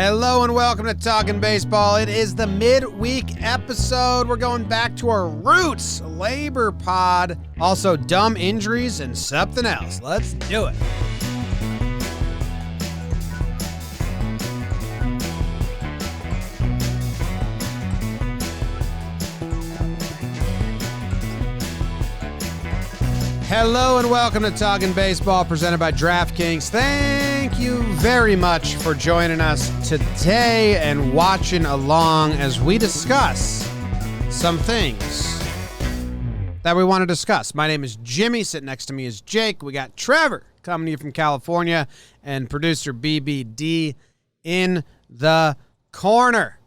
Hello and welcome to Talkin Baseball. It is the midweek episode. We're going back to our roots, labor pod, also dumb injuries and something else. Let's do it. Hello and welcome to Talkin Baseball, presented by DraftKings. Thank you very much for joining us today and watching along as we discuss some things that we want to discuss. My name is Jimmy. Sitting next to me is Jake. We got Trevor coming to you from California and producer BBD in the corner.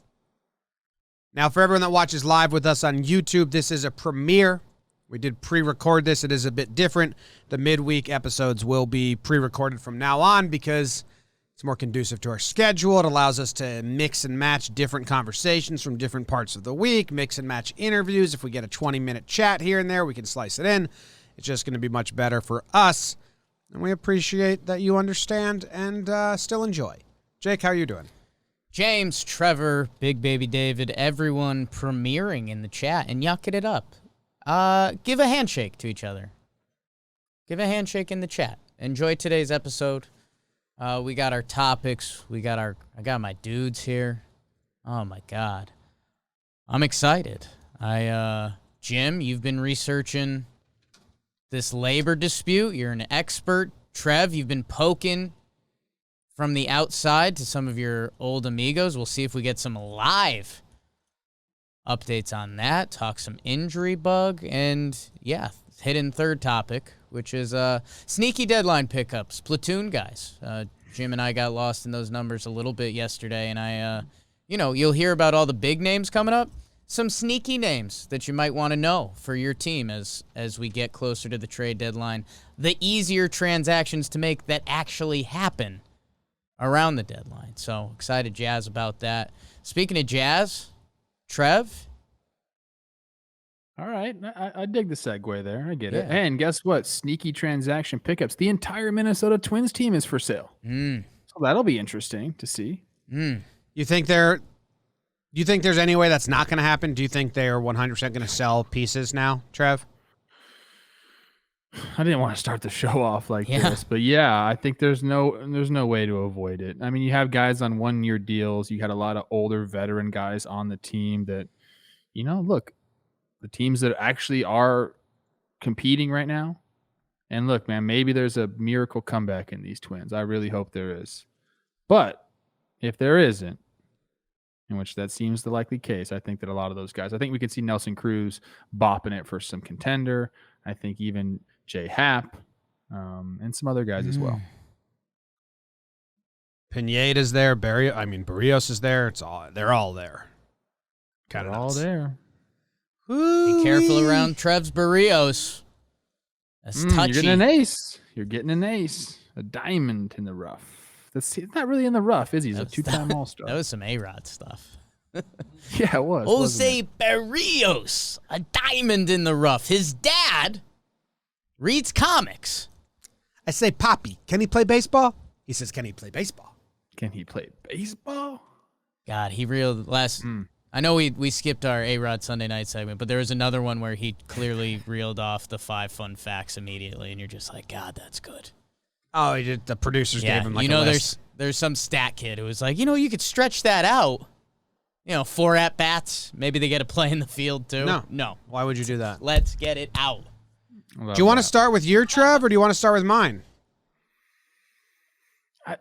Now, for everyone that watches live with us on YouTube, this is a premiere. We did pre-record this. It is a bit different. The midweek episodes will be pre-recorded from now on because it's more conducive to our schedule. It allows us to mix and match different conversations from different parts of the week, mix and match interviews. If we get a 20-minute chat here and there, we can slice it in. It's just going to be much better for us, and we appreciate that you understand and still enjoy. Jake, how are you doing? James, Trevor, Big Baby David, everyone premiering in the chat and yucking it up. Give a handshake to each other. Give a handshake in the chat. Enjoy today's episode. We got our topics. I got my dudes here. Oh my God. I'm excited. Jim, you've been researching this labor dispute. You're an expert. Trev, you've been poking from the outside to some of your old amigos. We'll see if we get some live updates on that, talk some injury bug, and yeah, hidden third topic, which is sneaky deadline pickups, platoon guys. Jim and I got lost in those numbers a little bit yesterday, and you'll hear about all the big names coming up, some sneaky names that you might want to know for your team as we get closer to the trade deadline, the easier transactions to make that actually happen around the deadline. So excited jazz about that. Speaking of jazz, Trev? All right. I dig the segue there. I get it. Yeah. And guess what? Sneaky transaction pickups. The entire Minnesota Twins team is for sale. So that'll be interesting to see. You think there's any way that's not going to happen? Do you think they're 100% going to sell pieces now, Trev? I didn't want to start the show off like this, but yeah, I think there's no way to avoid it. I mean, you have guys on 1-year deals. You had a lot of older veteran guys on the team that, look, the teams that actually are competing right now. And look, man, maybe there's a miracle comeback in these Twins. I really hope there is. But if there isn't, in which that seems the likely case, I think that a lot of those guys, I think we could see Nelson Cruz bopping it for some contender. I think even Jay Happ, and some other guys as well. Pineda's there. Barrios is there. They're all there. They're all there. Be careful around Trev's Barrios. That's touchy. You're getting an ace. A diamond in the rough. It's not really in the rough, is he? He's a 2-time All-Star. That was some A-Rod stuff. Yeah, it was. Jose Barrios, a diamond in the rough. His dad reads comics. I say, Poppy, can he play baseball? He says, can he play baseball? Can he play baseball? God, he reeled last. I know we skipped our A-Rod Sunday night segment, but there was another one where he clearly reeled off the 5 fun facts immediately, and you're just like, God, that's good. Oh, the producers gave him a list. There's some stat kid who was like, you could stretch that out. 4 at-bats. Maybe they get a play in the field, too. No. Why would you do that? Let's get it out. Do you want to start with your Trev, or do you want to start with mine?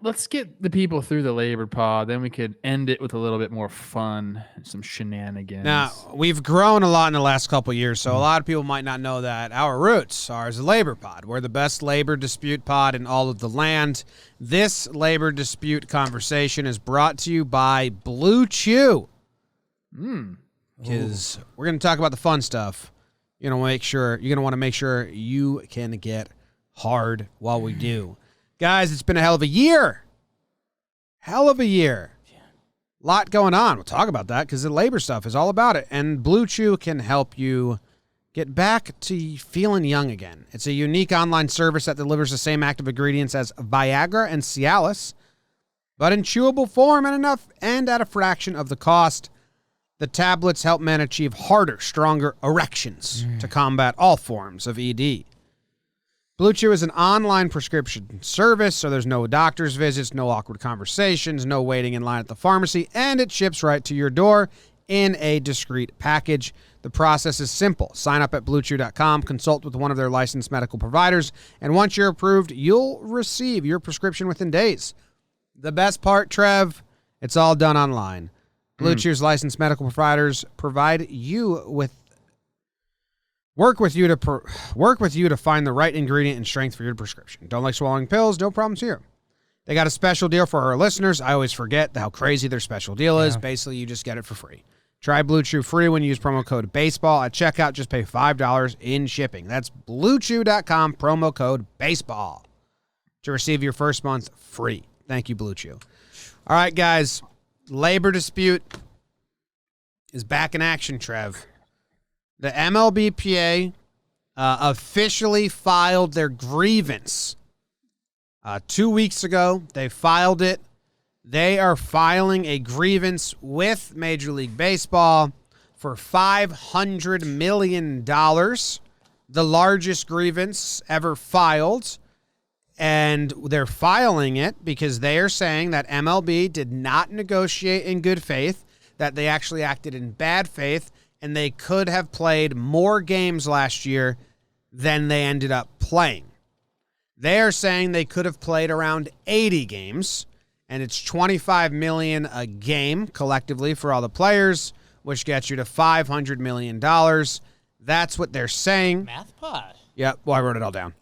Let's get the people through the labor pod. Then we could end it with a little bit more fun and some shenanigans. Now, we've grown a lot in the last couple of years, so a lot of people might not know that our roots are as a labor pod. We're the best labor dispute pod in all of the land. This labor dispute conversation is brought to you by Blue Chew. Because we're going to talk about the fun stuff. You're going to want to make sure you can get hard while we do. Guys, it's been a hell of a year. Lot going on. We'll talk about that because the labor stuff is all about it. And Blue Chew can help you get back to feeling young again. It's a unique online service that delivers the same active ingredients as Viagra and Cialis, but in chewable form and at a fraction of the cost. The tablets help men achieve harder, stronger erections to combat all forms of ED. Blue Chew is an online prescription service, so there's no doctor's visits, no awkward conversations, no waiting in line at the pharmacy, and it ships right to your door in a discreet package. The process is simple. Sign up at BlueChew.com, consult with one of their licensed medical providers, and once you're approved, you'll receive your prescription within days. The best part, Trev, it's all done online. Blue Chew's licensed medical providers work with you to find the right ingredient and strength for your prescription. Don't like swallowing pills? No problems here. They got a special deal for our listeners. I always forget how crazy their special deal is. Basically, you just get it for free. Try Blue Chew free when you use promo code BASEBALL at checkout. Just pay $5 in shipping. That's BlueChew.com, promo code BASEBALL to receive your first month free. Thank you, Blue Chew. All right, guys. Labor dispute is back in action, Trev. The MLBPA officially filed their grievance 2 weeks ago. They filed it. They are filing a grievance with Major League Baseball for $500 million, the largest grievance ever filed. And they're filing it because they are saying that MLB did not negotiate in good faith, that they actually acted in bad faith, and they could have played more games last year than they ended up playing. They are saying they could have played around 80 games, and it's $25 million a game collectively for all the players, which gets you to $500 million. That's what they're saying. Math pod. Yeah, well, I wrote it all down.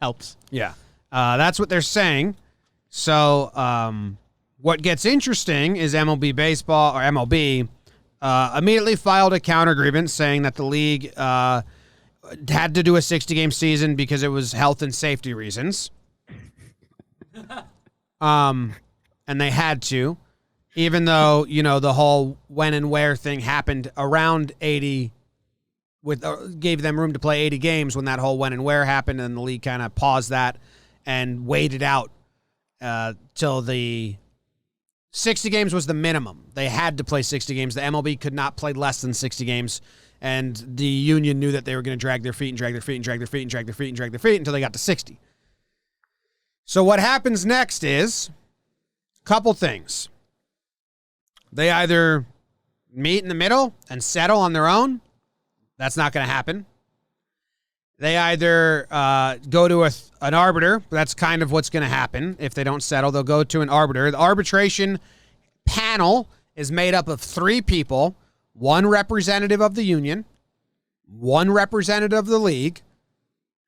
Helps. Yeah. That's what they're saying. So what gets interesting is MLB immediately filed a counter grievance saying that the league had to do a 60-game season because it was health and safety reasons. And they had to, even though, the whole when and where thing happened around 80 gave them room to play 80 games when that whole when and where happened, and the league kind of paused that and waited out till the 60 games was the minimum. They had to play 60 games. The MLB could not play less than 60 games, and the union knew that they were going to drag their feet until they got to 60. So what happens next is a couple things. They either meet in the middle and settle on their own. That's not going to happen. They either go to an arbiter. That's kind of what's going to happen. If they don't settle, they'll go to an arbiter. The arbitration panel is made up of 3 people, 1 representative of the union, 1 representative of the league.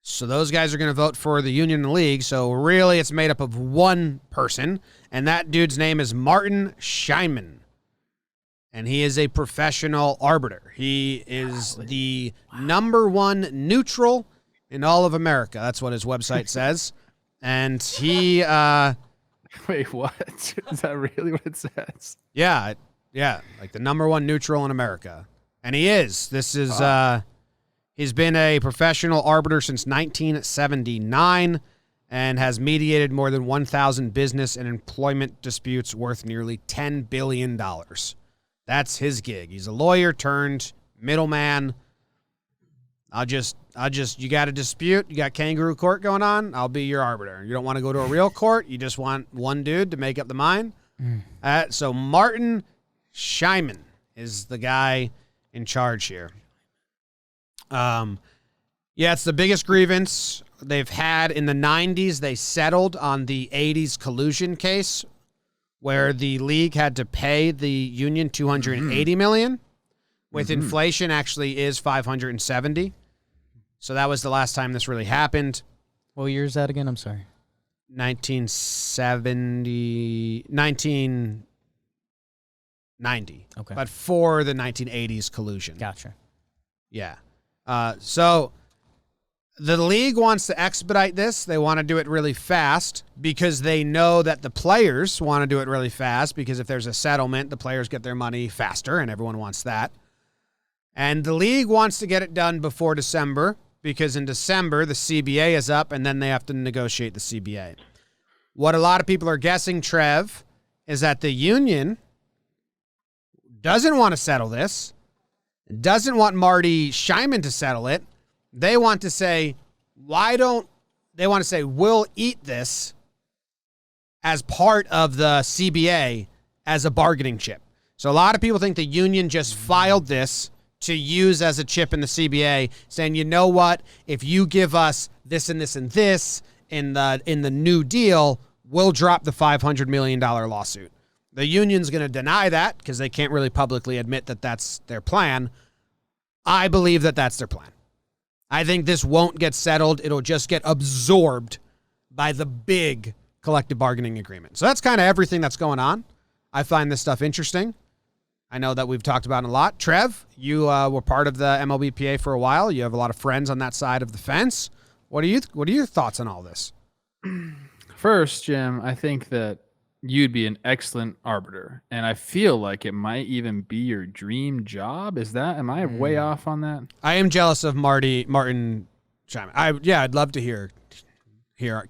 So those guys are going to vote for the union and the league. So really it's made up of 1 person, and that dude's name is Martin Scheinman. And he is a professional arbiter. He is the number 1 neutral in all of America. That's what his website says. And he... Wait, what? Is that really what it says? Yeah, like the number 1 neutral in America. And he is. This is... he's been a professional arbiter since 1979 and has mediated more than 1,000 business and employment disputes worth nearly $10 billion. That's his gig. He's a lawyer turned middleman. You got a dispute. You got kangaroo court going on. I'll be your arbiter. You don't want to go to a real court. You just want 1 dude to make up the mind. So Martin Scheinman is the guy in charge here. It's the biggest grievance they've had. In the 90s, they settled on the 80s collusion case, where the league had to pay the union $280 million. With inflation, actually is $570. So that was the last time this really happened. What year is that again? I'm sorry. 1990. Okay. But for the 1980s collusion. Gotcha. Yeah. So the league wants to expedite this. They want to do it really fast because they know that the players want to do it really fast, because if there's a settlement, the players get their money faster, and everyone wants that. And the league wants to get it done before December, because in December, the CBA is up, and then they have to negotiate the CBA. What a lot of people are guessing, Trev, is that the union doesn't want to settle this, doesn't want Marty Scheiman to settle it. They want to say, we'll eat this as part of the CBA as a bargaining chip. So a lot of people think the union just filed this to use as a chip in the CBA, saying, you know what, if you give us this and this and this in the new deal, we'll drop the $500 million lawsuit. The union's going to deny that because they can't really publicly admit that that's their plan. I believe that that's their plan. I think this won't get settled. It'll just get absorbed by the big collective bargaining agreement. So that's kind of everything that's going on. I find this stuff interesting. I know that we've talked about it a lot. Trev, you were part of the MLBPA for a while. You have a lot of friends on that side of the fence. What are your thoughts on all this? First, Jim, I think that you'd be an excellent arbiter, and I feel like it might even be your dream job. Am I way off on that? I am jealous of Martin Scheiman. I'd love to hear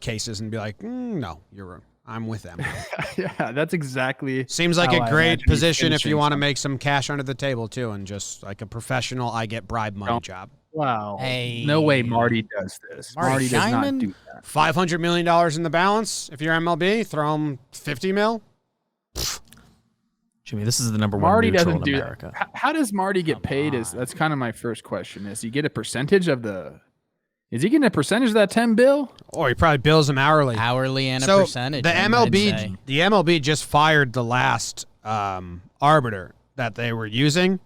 cases and be like, no, you're wrong. I'm with them. Yeah, that's exactly. Seems like a great position if you want to make some cash under the table too, and just like a professional, I get bribe money job. Wow. Hey. No way Marty does this. Marty does not do that. $500 million in the balance. If you're MLB, throw him $50 mil. Jimmy, this is the number one Marty neutral doesn't in do America. that. How does Marty get paid? That's kind of my first question. Is he get a percentage of the? Is he getting a percentage of that 10 bill? Or he probably bills him hourly. And a percentage. The MLB just fired the last arbiter that they were using.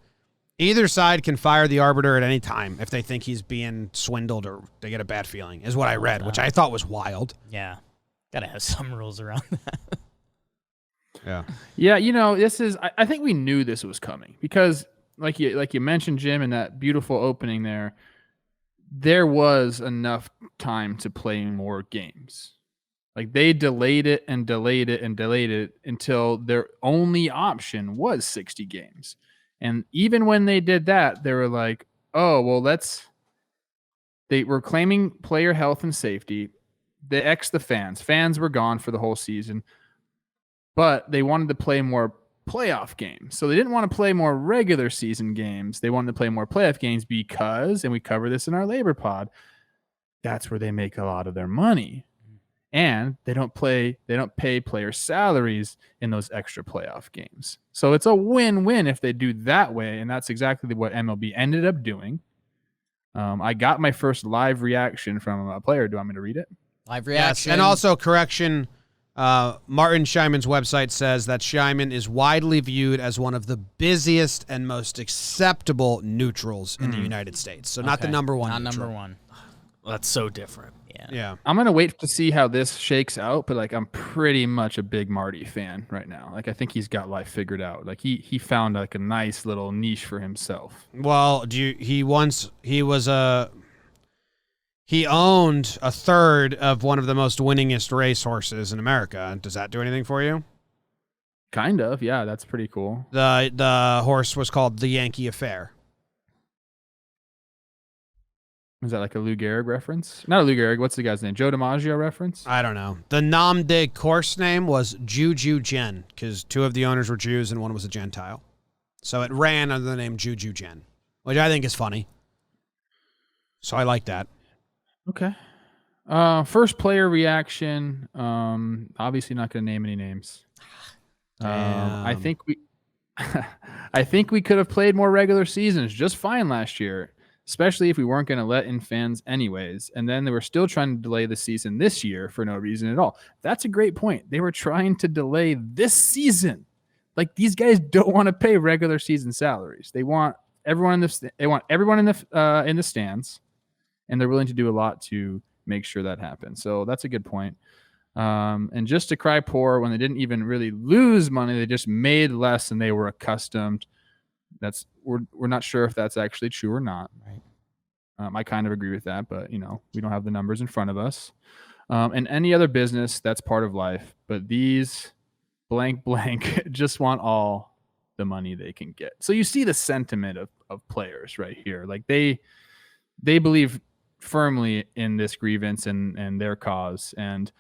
Either side can fire the arbiter at any time if they think he's being swindled or they get a bad feeling, is what I read, which I thought was wild. Yeah. Gotta have some rules around that. Yeah. Yeah, this is I think we knew this was coming because like you mentioned, Jim, in that beautiful opening there was enough time to play more games. Like they delayed it and delayed it and delayed it until their only option was 60 games. And even when they did that, they were like, oh, well, they were claiming player health and safety. They X the fans. Fans were gone for the whole season, but they wanted to play more playoff games. So they didn't want to play more regular season games. They wanted to play more playoff games because, and we cover this in our labor pod, that's where they make a lot of their money. And they don't pay player salaries in those extra playoff games. So it's a win-win if they do that way, and that's exactly what MLB ended up doing. I got my first live reaction from a player. Do you want me to read it? Live reaction. Yes, and also correction, Martin Scheiman's website says that Scheiman is widely viewed as one of the busiest and most acceptable neutrals in the United States. So not the number one. Not neutral. number one. Well, that's so different. Yeah. I'm going to wait to see how this shakes out, but I'm pretty much a big Marty fan right now. I think he's got life figured out. He found a nice little niche for himself. Well, he owned a third of one of the most winningest racehorses in America. Does that do anything for you? Kind of. Yeah, that's pretty cool. The horse was called the Yankee Affair. Is that like a Lou Gehrig reference? Not a Lou Gehrig. What's the guy's name? Joe DiMaggio reference? I don't know. The nom de course name was Juju Gen because two of the owners were Jews and one was a Gentile. So it ran under the name Juju Gen, which I think is funny. So I like that. Okay. First player reaction. Obviously not going to name any names. I think we could have played more regular seasons just fine last year, especially if we weren't going to let in fans anyways. And then they were still trying to delay the season this year for no reason at all. That's a great point. They were trying to delay this season. Like these guys don't want to pay regular season salaries. They want everyone in the stands, and they're willing to do a lot to make sure that happens. So that's a good point. And just to cry poor when they didn't even really lose money, they just made less than they were accustomed. We're not sure if that's actually true or not. Right. I kind of agree with that, but we don't have the numbers in front of us. And any other business, that's part of life. But these blank just want all the money they can get. So you see the sentiment of players right here. Like they believe firmly in this grievance and their cause. And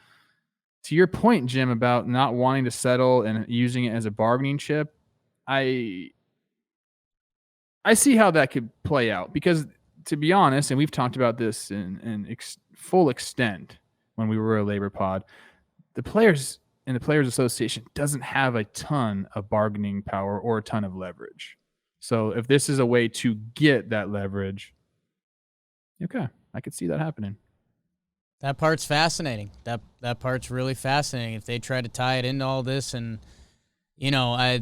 to your point, Jim, about not wanting to settle and using it as a bargaining chip, I see how that could play out because, to be honest, and we've talked about this in full extent when we were a labor pod, the players and the Players Association doesn't have a ton of bargaining power or a ton of leverage. So if this is a way to get that leverage, okay, I could see that happening. That part's fascinating. That part's really fascinating. If they try to tie it into all this, and we're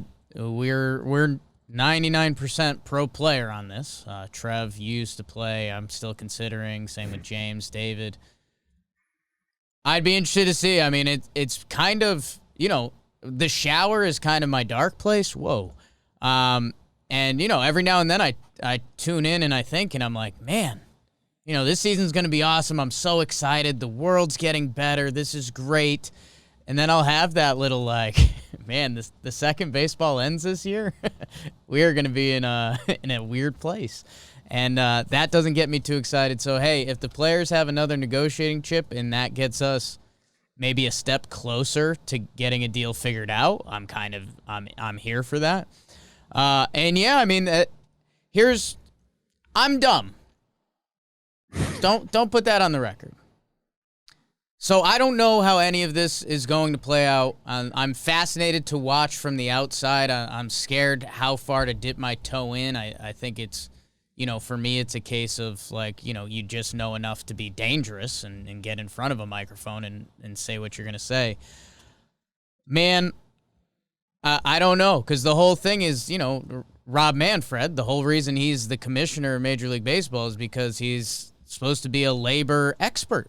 99% pro player on this. Trev used to play. I'm still considering. Same with James, David. I'd be interested to see. I mean, it's kind of, the shower is kind of my dark place. Whoa. And, every now and then I tune in and I think, and I'm like, man, this season's going to be awesome. I'm so excited. The world's getting better. This is great. And then I'll have that little man, the second baseball ends this year, we are going to be in a weird place. And that doesn't get me too excited. So, hey, if the players have another negotiating chip and that gets us maybe a step closer to getting a deal figured out, I'm here for that. And yeah, I mean, I'm dumb. Don't put that on the record. So I don't know how any of this is going to play out. I'm fascinated to watch from the outside. I'm scared how far to dip my toe in. I think it's, for me, it's a case of you just know enough to be dangerous and get in front of a microphone and say what you're going to say. Man, I don't know, because the whole thing is, Rob Manfred, the whole reason he's the commissioner of Major League Baseball is because he's supposed to be a labor expert.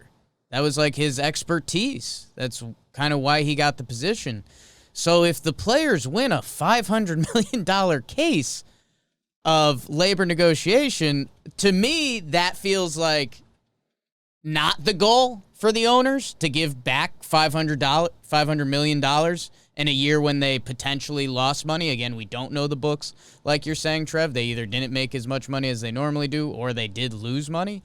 That was his expertise. That's kind of why he got the position. So if the players win a $500 million case of labor negotiation, to me, that feels like not the goal for the owners to give back $500 million in a year when they potentially lost money. Again, we don't know the books. Like you're saying, Trev, they either didn't make as much money as they normally do or they did lose money.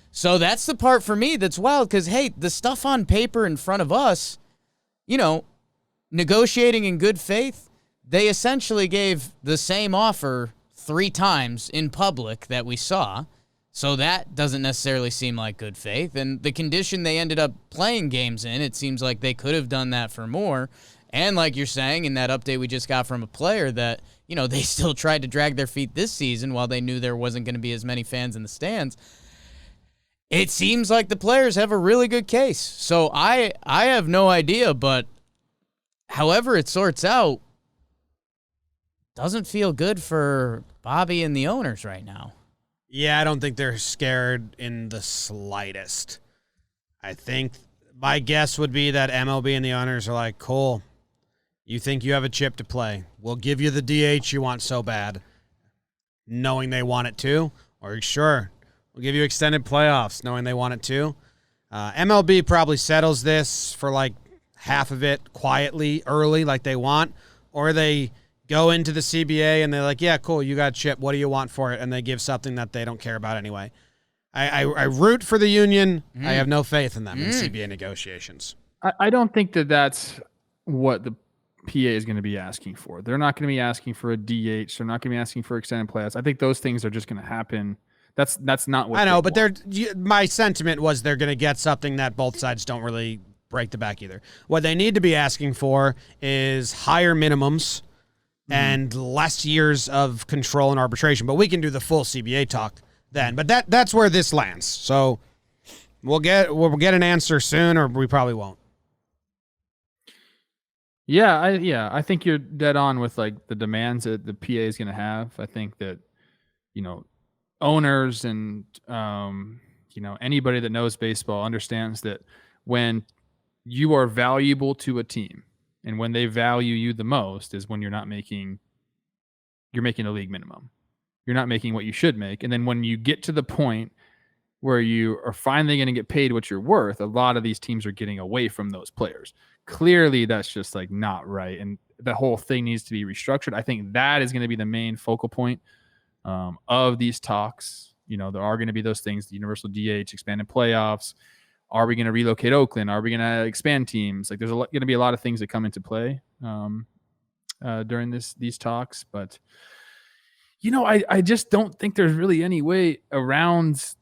So that's the part for me that's wild because, hey, the stuff on paper in front of us, negotiating in good faith, they essentially gave the same offer 3 times in public that we saw. So that doesn't necessarily seem like good faith. And the condition they ended up playing games in, it seems like they could have done that for more. And like you're saying, in that update we just got from a player that, they still tried to drag their feet this season while they knew there wasn't going to be as many fans in the stands. It seems like the players have a really good case. So I have no idea, but however it sorts out, doesn't feel good for Bobby and the owners right now. Yeah, I don't think they're scared in the slightest. I think my guess would be that MLB and the owners are like, cool, you think you have a chip to play. We'll give you the DH you want so bad, knowing they want it too. Or sure, we'll give you extended playoffs, knowing they want it too. MLB probably settles this for half of it quietly, early, like they want. Or they go into the CBA and they're like, yeah, cool, you got a chip. What do you want for it? And they give something that they don't care about anyway. I root for the union. I have no faith in them in CBA negotiations. I don't think that's what the PA is going to be asking for. They're not going to be asking for a DH. They're not going to be asking for extended playoffs. I think those things are just going to happen. That's not what I know, but my sentiment was they're going to get something that both sides don't really break the back either. What they need to be asking for is higher minimums and less years of control and arbitration. But we can do the full CBA talk then. But that's where this lands. So we'll get an answer soon, or we probably won't. Yeah, I think you're dead on with the demands that the PA is going to have. I think that owners and anybody that knows baseball understands that when you are valuable to a team and when they value you the most is when you're making a league minimum. You're not making what you should make. And then when you get to the point where you are finally going to get paid what you're worth, a lot of these teams are getting away from those players. Clearly, that's just not right. And the whole thing needs to be restructured. I think that is going to be the main focal point of these talks. There are going to be those things, the universal DH, expanded playoffs, Are we going to relocate Oakland? Are we going to expand teams? Like, there's going to be a lot of things that come into play during these talks. But, I just don't think there's really any way around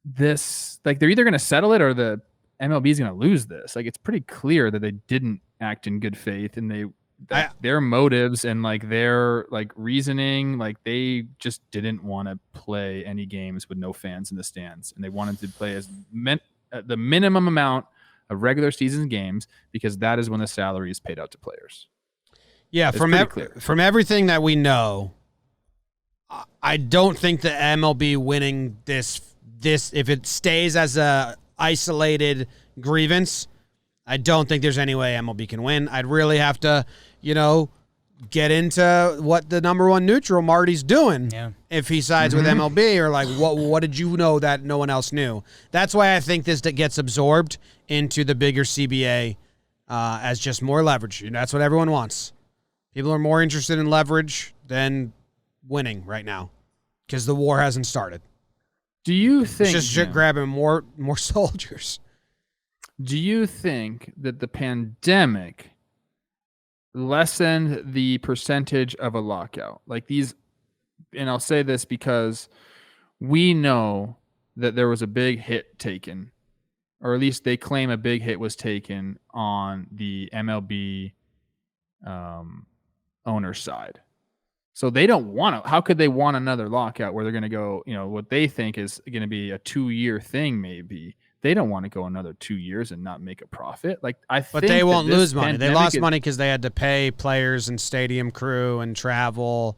this. Like, they're either going to settle it or the MLB is going to lose this. Like, it's pretty clear that they didn't act in good faith, and their motives and like their like reasoning, like they just didn't want to play any games with no fans in the stands, and they wanted to play the minimum amount of regular season games because that is when the salary is paid out to players. Yeah, from everything that we know, I don't think the MLB winning this if it stays as a isolated grievance, I don't think there's any way MLB can win. I'd really have to, get into what the number one neutral Marty's doing. Yeah. If he sides with MLB, or like what did you know that no one else knew? That's why I think this gets absorbed into the bigger CBA as just more leverage. That's what everyone wants. People are more interested in leverage than winning right now because the war hasn't started. Do you think it's just grabbing more soldiers? Do you think that the pandemic lessened the percentage of a lockout? Like these, and I'll say this because we know that there was a big hit taken, or at least they claim a big hit was taken on the MLB owner side. So they don't want to. How could they want another lockout where they're going to go, what they think is going to be a 2-year thing maybe? They don't want to go another 2 years and not make a profit. But they won't lose money. They lost money because they had to pay players and stadium crew and travel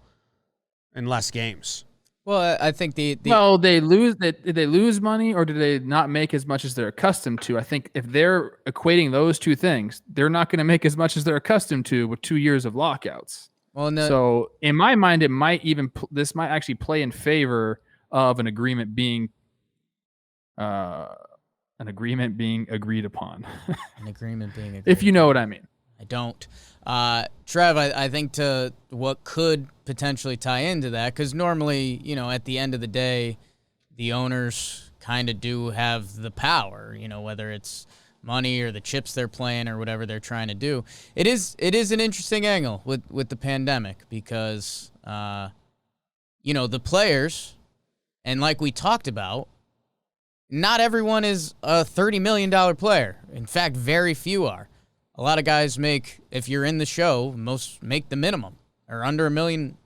and less games. Well, I think well, they lose. Did they lose money, or did they not make as much as they're accustomed to? I think if they're equating those two things, they're not going to make as much as they're accustomed to with 2 years of lockouts. Well, no. So in my mind, this might actually play in favor of an agreement being agreed upon. An agreement being agreed if you know what I mean. I don't. Trev, I think to what could potentially tie into that, because normally, at the end of the day, the owners kind of do have the power, whether it's money or the chips they're playing or whatever they're trying to do. It is an interesting angle with the pandemic because, the players, and like we talked about, not everyone is a $30 million player. In fact, very few are. A lot of guys make, if you're in the show, most make the minimum or under $1 million.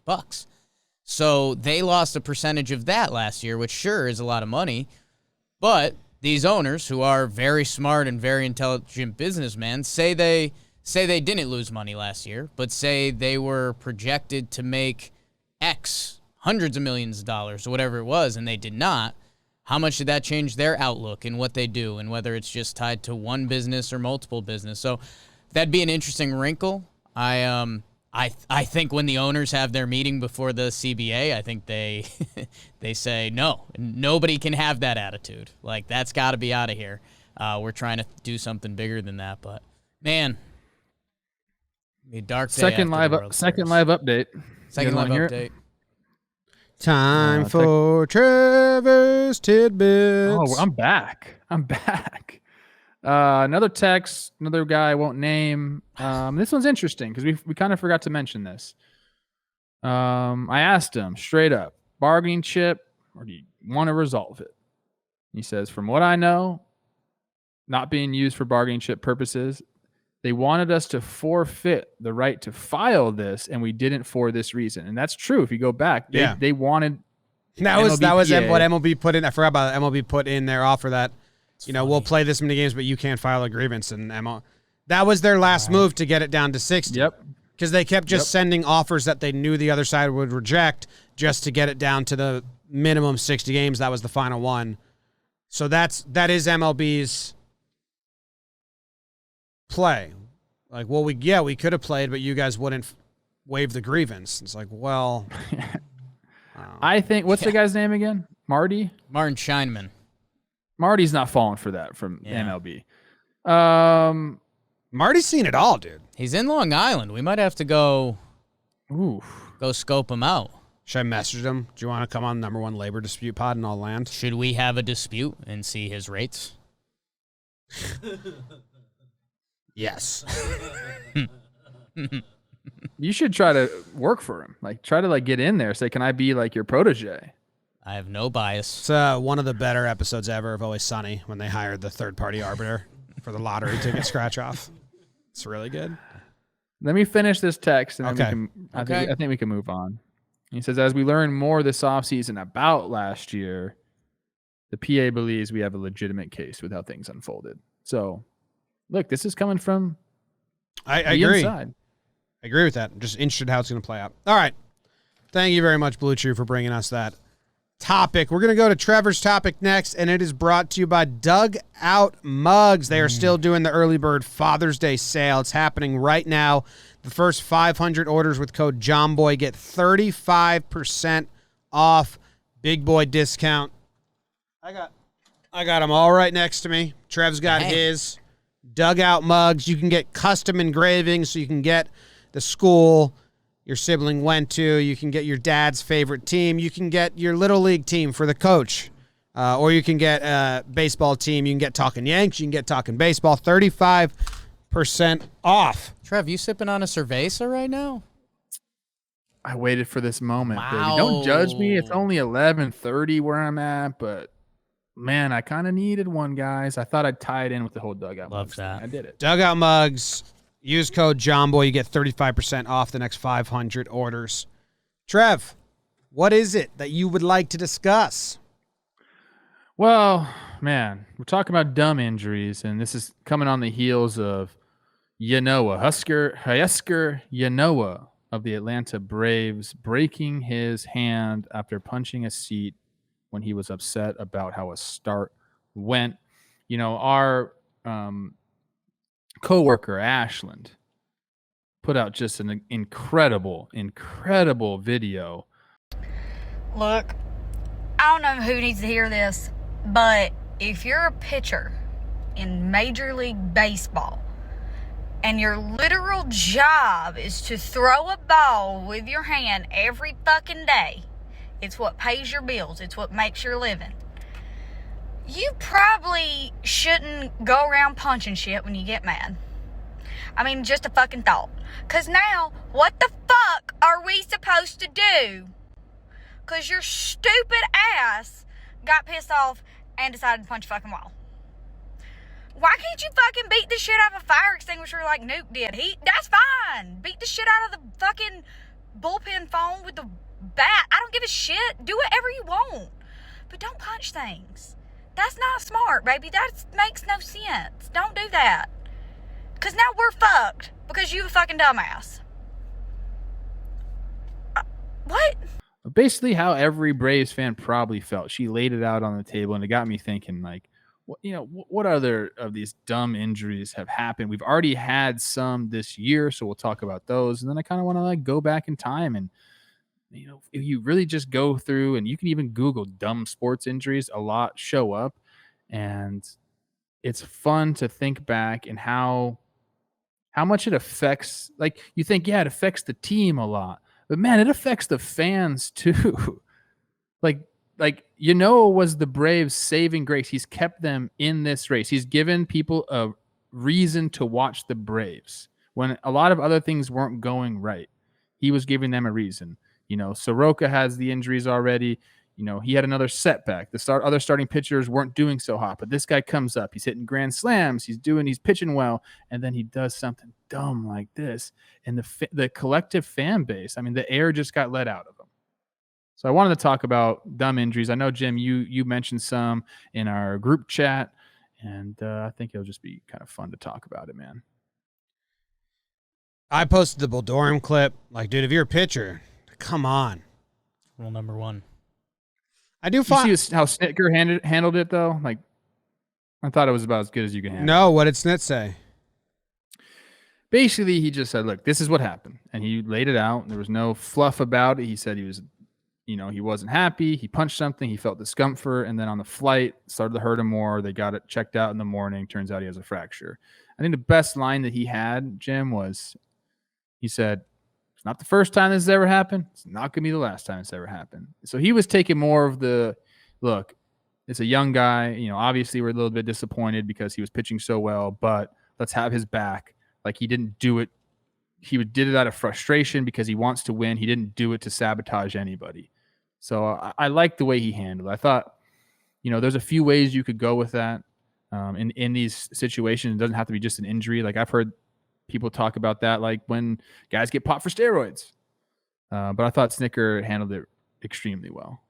So they lost a percentage of that last year, which sure is a lot of money. But these owners, who are very smart and very intelligent businessmen, say they didn't lose money last year, but say they were projected to make X, hundreds of millions of dollars, or whatever it was, and they did not. How much did that change their outlook and what they do, and whether it's just tied to one business or multiple business? So that'd be an interesting wrinkle. I think when the owners have their meeting before the CBA, I think they say no, nobody can have that attitude. Like, that's got to be out of here. We're trying to do something bigger than that, but man, it'll be a dark day. Second live update. Second live update. Time for Trevor's Tidbits. Oh, I'm back. Another text, another guy I won't name. This one's interesting because we kind of forgot to mention this. I asked him straight up, bargaining chip, or do you want to resolve it? He says, from what I know, not being used for bargaining chip purposes. They wanted us to forfeit the right to file this, and we didn't for this reason. And that's true. If you go back, they wanted that was what MLB put in. I forgot about it. MLB put in their offer that we'll play this many games, but you can't file a grievance. And that was their last move to get it down to 60. Yep. Because they kept just sending offers that they knew the other side would reject just to get it down to the minimum 60 games. That was the final one. So that is MLB's play. Like, well, we could have played, but you guys wouldn't waive the grievance. It's like, well, I think what's the guy's name again? Martin Scheinman. Marty's not falling for that from MLB. Marty's seen it all, dude. He's in Long Island. We might have to go scope him out. Should I message him? Do you want to come on number one labor dispute pod in all land? Should we have a dispute and see his rates? Yes. You should try to work for him. Like, try to like get in there. Say, can I be like your protege? I have no bias. It's one of the better episodes ever of Always Sunny when they hired the third-party arbiter for the lottery ticket scratch-off. It's really good. Let me finish this text, and then Okay. I think we can move on. He says, as we learn more this offseason about last year, the PA believes we have a legitimate case with how things unfolded. So, look, this is coming from I the agree. inside. I agree with that. I'm just interested how it's going to play out. All right. Thank you very much, Blue Chew, for bringing us that topic. We're going to go to Trevor's topic next, and it is brought to you by Dugout Mugs. They are still doing the early bird Father's Day sale. It's happening right now. The first 500 orders with code JOMBOY get 35% off. Big boy discount. I got them all right next to me. Trev's got his. Dugout Mugs. You can get custom engravings, so you can get the school your sibling went to. You can get your dad's favorite team. You can get your little league team for the coach. Or you can get a baseball team. You can get Talkin Yanks. You can get Talkin Baseball. 35% off. Trev, you sipping on a cerveza right now? I waited for this moment, baby. Wow. Don't judge me. It's only 11:30 where I'm at, but man, I kind of needed one, guys. I thought I'd tie it in with the whole Dugout Love Mugs that. thing. I did it. Dugout Mugs. Use code JOMBOY. You get 35% off the next 500 orders. Trev, what is it that you would like to discuss? Well, man, we're talking about dumb injuries, and this is coming on the heels of Husker Yanoa of the Atlanta Braves breaking his hand after punching a seat when he was upset about how a start went. You know, our coworker Ashland put out just an incredible video. Look, I don't know who needs to hear this, but if you're a pitcher in Major League Baseball and your literal job is to throw a ball with your hand every fucking day, it's what pays your bills, it's what makes your living, you probably shouldn't go around punching shit when you get mad. I mean, just a fucking thought. Because now, what the fuck are we supposed to do? Because your stupid ass got pissed off and decided to punch a fucking wall. Why can't you fucking beat the shit out of a fire extinguisher like Nuke did? That's fine. Beat the shit out of the fucking bullpen phone with the bat. I don't give a shit. Do whatever you want. But don't punch things. That's not smart, baby. That makes no sense. Don't do that. Because now we're fucked. Because you a fucking dumbass. What? Basically how every Braves fan probably felt. She laid it out on the table, and it got me thinking, like, what other of these dumb injuries have happened? We've already had some this year, so we'll talk about those. And then I kind of want to like go back in time and, if you really just go through, and you can even Google dumb sports injuries, a lot show up, and it's fun to think back and how much it affects. Like, you think, yeah, it affects the team a lot, but man, it affects the fans too. like was the Braves' saving grace. He's kept them in this race. He's given people a reason to watch the Braves when a lot of other things weren't going right. He was giving them a reason. Soroka has the injuries already. He had another setback. Other starting pitchers weren't doing so hot, but this guy comes up. He's hitting grand slams. He's pitching well, and then he does something dumb like this. And the collective fan base, I mean, the air just got let out of him. So I wanted to talk about dumb injuries. I know, Jim, you mentioned some in our group chat, and I think it'll just be kind of fun to talk about it, man. I posted the Buldorum clip. Like, dude, if you're a pitcher, come on. Rule number one. I do find. You see how Snitker handled it, though? Like, I thought it was about as good as you can handle. No, what did Snit say? Basically, he just said, look, this is what happened. And he laid it out. There was no fluff about it. He said he was, he wasn't happy. He punched something. He felt discomfort. And then on the flight, started to hurt him more. They got it checked out in the morning. Turns out he has a fracture. I think the best line that he had, Jim, was he said, it's not the first time this has ever happened. It's not going to be the last time it's ever happened. So he was taking more of the, look, It's a young guy. Obviously we're a little bit disappointed because he was pitching so well, but let's have his back. Like, he didn't do it. He did it out of frustration because he wants to win. He didn't do it to sabotage anybody. So I like the way he handled it. I thought, there's a few ways you could go with that. In these situations, it doesn't have to be just an injury. Like, I've heard people talk about that, like when guys get popped for steroids. But I thought Snitker handled it extremely well.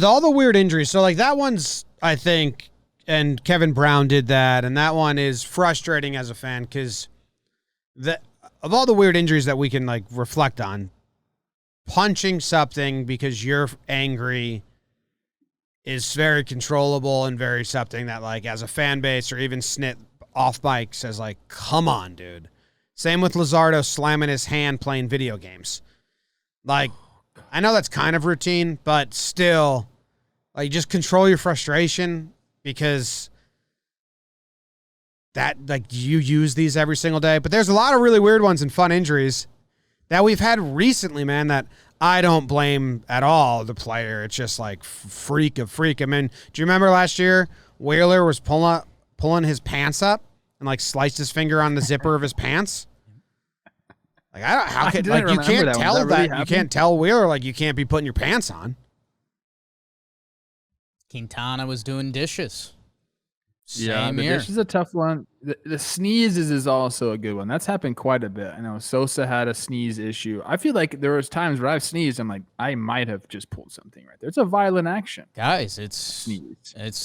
All the weird injuries. So like that one's, I think, and Kevin Brown did that, and that one is frustrating as a fan because of all the weird injuries that we can like reflect on, punching something because you're angry is very controllable and very something that like as a fan base or even Snit off mic says like, come on, dude. Same with Luzardo slamming his hand playing video games. Like, I know that's kind of routine, but still, like, just control your frustration because that, like, you use these every single day. But there's a lot of really weird ones and fun injuries that we've had recently, man, that I don't blame at all the player. It's just like freak of freak. I mean, do you remember last year Wheeler was pulling his pants up and like sliced his finger on the zipper of his pants? Like, you can't tell that. You can't tell Wheeler, like, you can't be putting your pants on. Quintana was doing dishes. The dish is a tough one. The sneezes is also a good one. That's happened quite a bit. I know Sosa had a sneeze issue. I feel like there was times where I've sneezed. I'm like, I might have just pulled something right there. It's a violent action. Guys, it's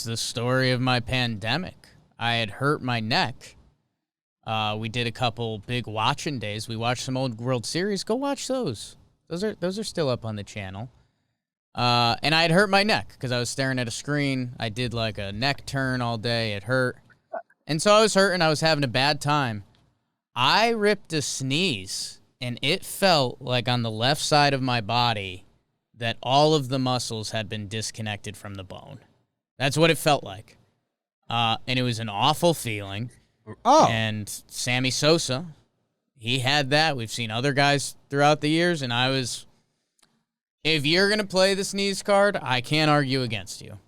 the story of my pandemic. I had hurt my neck. We did a couple big watching days. We watched some old World Series. Go watch those. Those are still up on the channel. And I had hurt my neck because I was staring at a screen. I did like a neck turn all day. It hurt. And so I was hurting. I was having a bad time. I ripped a sneeze, and it felt like on the left side of my body that all of the muscles had been disconnected from the bone. That's what it felt like. And it was an awful feeling. Oh. And Sammy Sosa, he had that. We've seen other guys throughout the years, and I was... If you're going to play the sneeze card, I can't argue against you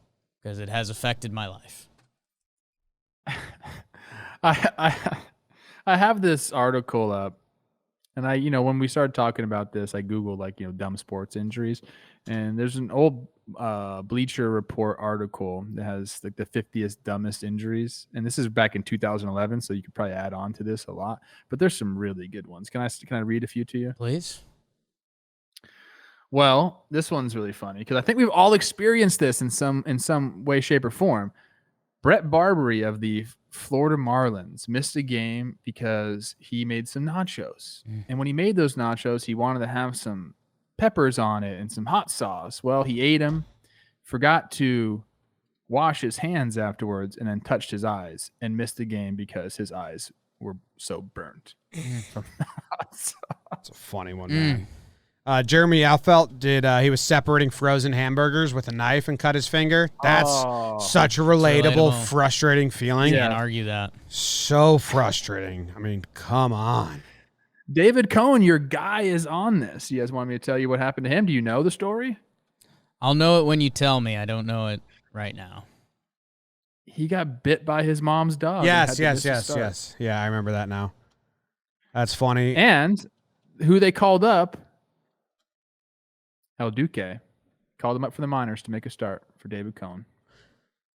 because it has affected my life. I have this article up, and when we started talking about this, I Googled dumb sports injuries, and there's an old Bleacher Report article that has like the 50th dumbest injuries, and this is back in 2011, so you could probably add on to this a lot, but there's some really good ones. Can I read a few to you? Please. Well, this one's really funny because I think we've all experienced this in some way, shape, or form. Brett Barbary of the Florida Marlins missed a game because he made some nachos. And when he made those nachos, he wanted to have some peppers on it and some hot sauce. Well, he ate them, forgot to wash his hands afterwards, and then touched his eyes and missed the game because his eyes were so burnt from the hot sauce. That's a funny one, man. Jeremy Alfelt he was separating frozen hamburgers with a knife and cut his finger. That's such a relatable, frustrating feeling. Can't argue that. So frustrating. I mean, come on. David Cohn, your guy, is on this. You guys want me to tell you what happened to him? Do you know the story? I'll know it when you tell me. I don't know it right now. He got bit by his mom's dog. Yes. Yeah, I remember that now. That's funny. And who they called up, El Duque, called him up for the minors to make a start for David Cohn.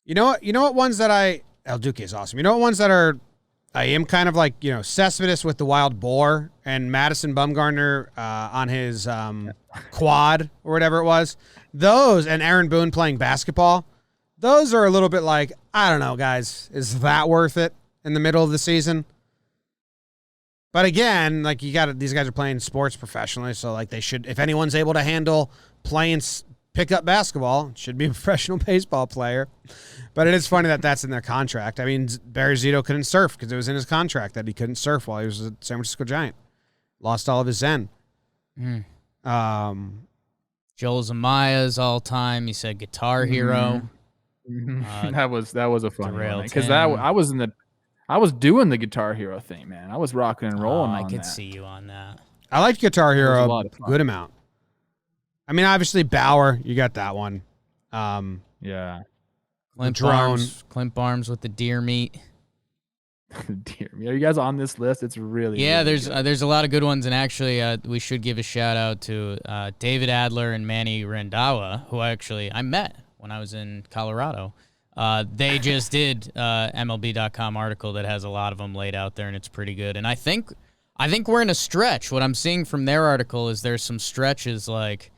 You know what ones that El Duque is awesome. You know what ones that I am kind of like, Cespedes with the wild boar and Madison Bumgarner on his quad or whatever it was. Those and Aaron Boone playing basketball. Those are a little bit like, I don't know, guys, is that worth it in the middle of the season? But again, like these guys are playing sports professionally, so like they should, if anyone's able to handle playing pickup basketball, it should be a professional baseball player. But it is funny that that's in their contract. I mean, Barry Zito couldn't surf because it was in his contract that he couldn't surf while he was a San Francisco Giant. Lost all of his zen. Joel Zamaya's all time. He said Guitar Hero. That was a fun one because I was doing the Guitar Hero thing, man. I was rocking and rolling. I could see you on that. I liked Guitar Hero a good amount. I mean, obviously Bauer, you got that one. Yeah. Clint Barnes with the deer meat. Dear me. Are you guys on this list? It's really really good. There's a lot of good ones, and actually, we should give a shout out to David Adler and Manny Randawa, who I met when I was in Colorado. They just did MLB.com article that has a lot of them laid out there, and it's pretty good. And I think we're in a stretch. What I'm seeing from their article is there's some stretches like,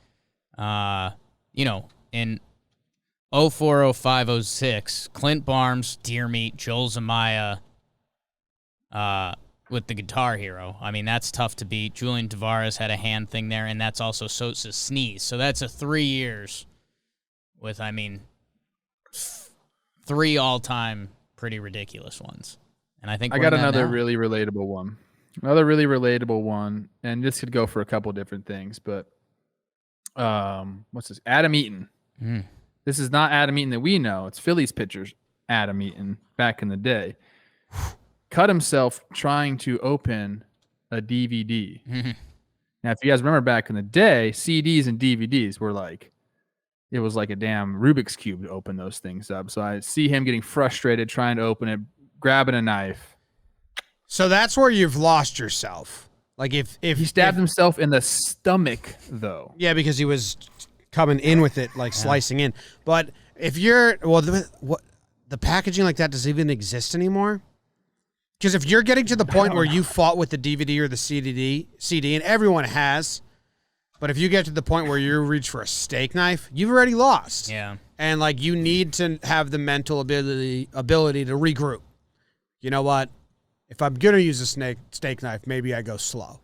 in 04, 05, 06, Clint Barnes, deer meat, Joel Zumaya. With the Guitar Hero. I mean, that's tough to beat. Julian Tavares had a hand thing there, and that's also Sosa's sneeze. So that's a 3 years with, 3 all-time pretty ridiculous ones. And I think I got another really relatable one. And this could go for a couple different things, but what's this? Adam Eaton. This is not Adam Eaton that we know. It's Phillies pitchers Adam Eaton back in the day. Cut himself trying to open a DVD. Now, if you guys remember back in the day, CDs and DVDs were it was like a damn Rubik's Cube to open those things up. So I see him getting frustrated trying to open it, grabbing a knife. So that's where you've lost yourself. Like if he stabbed himself in the stomach, though. Yeah, because he was coming in with it, slicing in. But if you're, the packaging like that, does it even exist anymore? Because if you're getting to the point where you fought with the DVD or the CD, and everyone has, but if you get to the point where you reach for a steak knife, you've already lost. Yeah. And you need to have the mental ability to regroup. You know what? If I'm going to use a steak knife, maybe I go slow.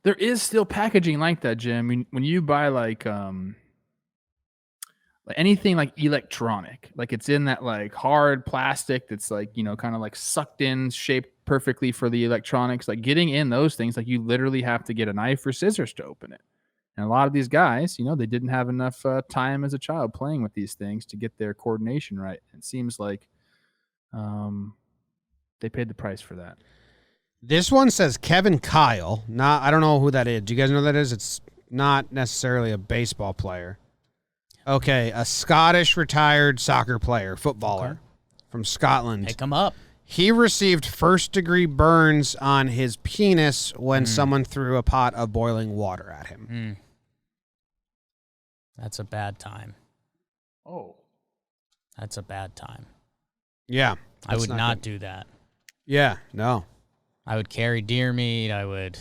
There is still packaging like that, Jim. When you buy anything electronic, it's in that hard plastic that's kind of sucked in, shaped perfectly for the electronics. Getting in those things, you literally have to get a knife or scissors to open it. And a lot of these guys, they didn't have enough time as a child playing with these things to get their coordination right. It seems like they paid the price for that. This one says Kevin Kyle. I don't know who that is. Do you guys know who that is? It's not necessarily a baseball player. Okay, a Scottish retired soccer player, footballer from Scotland. Pick him up. He received first-degree burns on his penis when someone threw a pot of boiling water at him. That's a bad time. Oh. That's a bad time. Yeah. I would not do that. Yeah, no. I would carry deer meat. I would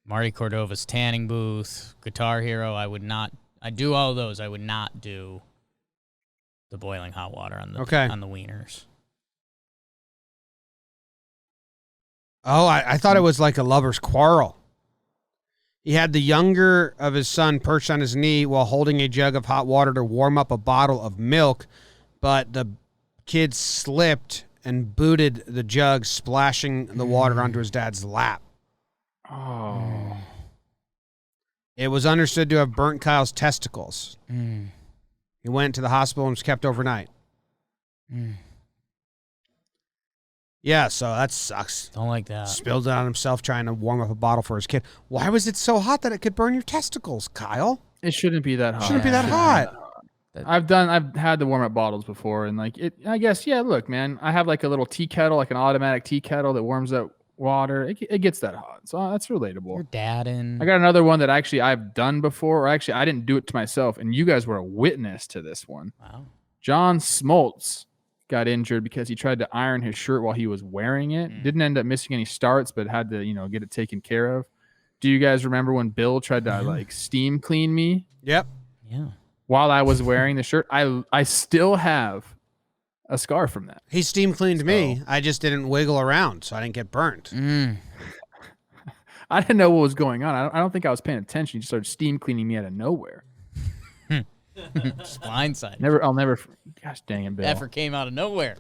Marty Cordova's tanning booth, Guitar Hero. I do all of those. I would not do the boiling hot water on the wieners. Oh, I thought it was like a lover's quarrel. He had the younger of his son perched on his knee while holding a jug of hot water to warm up a bottle of milk, but the kid slipped and booted the jug, splashing the water onto his dad's lap. Oh. It was understood to have burnt Kyle's testicles. He went to the hospital and was kept overnight. Yeah, so that sucks. Don't like that. Spilled it on himself trying to warm up a bottle for his kid. Why was it so hot that it could burn your testicles, Kyle? It shouldn't be that hot. Shouldn't be that hot. I've had the warm up bottles before, and I guess, yeah, look, man, I have a little tea kettle, an automatic tea kettle that warms up water. It gets that hot. So that's relatable. Your dad and I got another one that actually I've done before, or actually I didn't do it to myself, and you guys were a witness to this one. Wow. John Smoltz got injured because he tried to iron his shirt while he was wearing it. Didn't end up missing any starts, but had to, get it taken care of. Do you guys remember when Bill tried to steam clean me? Yep. Yeah. While I was wearing the shirt, I still have a scar from that. He steam cleaned me. I just didn't wiggle around, so I didn't get burnt. I didn't know what was going on. I don't think I was paying attention. He just started steam cleaning me out of nowhere. Just blindside. I'll never. Gosh dang it, Bill. Effort came out of nowhere.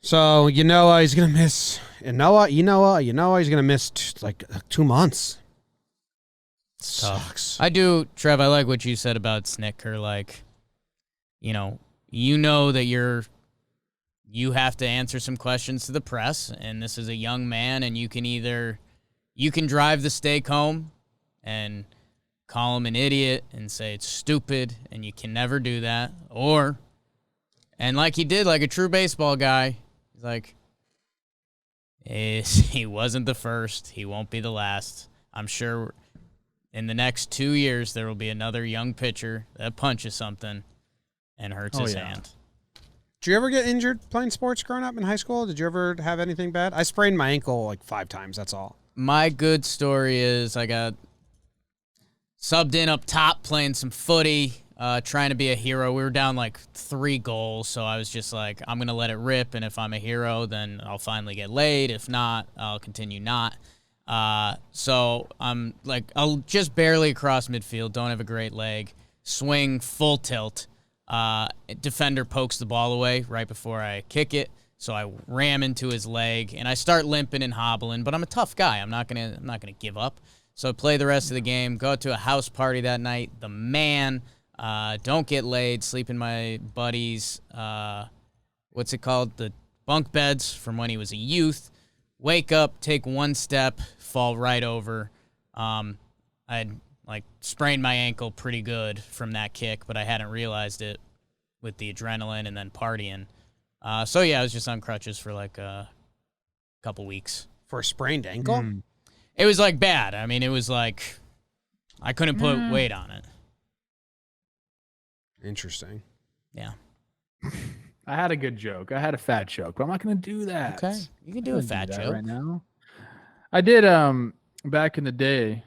So he's gonna miss. And Noah, he's gonna miss 2 months. Sucks. I do, Trev. I like what you said about Snicker. That you have to answer some questions to the press, and this is a young man, and you can drive the stake home and call him an idiot and say it's stupid and you can never do that. And like he did, like a true baseball guy, he's like, he wasn't the first. He won't be the last. I'm sure in the next 2 years there will be another young pitcher that punches something and hurts his hand. Did you ever get injured playing sports growing up in high school? Did you ever have anything bad? I sprained my ankle like 5 times, that's all. My good story is I got subbed in up top playing some footy, trying to be a hero. We were down like 3 goals, so I was just like, I'm going to let it rip, and if I'm a hero, then I'll finally get laid. If not, I'll continue not. So I'm like, I'll just barely across midfield, don't have a great leg, swing full tilt. Defender pokes the ball away right before I kick it, so I ram into his leg, and I start limping and hobbling, but I'm a tough guy. I'm not gonna give up. So I play the rest of the game, go to a house party that night, the man, don't get laid, sleep in my buddy's, what's it called, the bunk beds from when he was a youth, wake up, take 1 step, fall right over. I'd like sprained my ankle pretty good from that kick, but I hadn't realized it with the adrenaline and then partying. So yeah, I was just on crutches for like a couple weeks. For a sprained ankle? It was like bad. I mean, it was like I couldn't put weight on it. Interesting. Yeah. I had a good joke. I had a fat joke, but I'm not going to do that. Okay. You can do a fat joke right now. I did back in the day.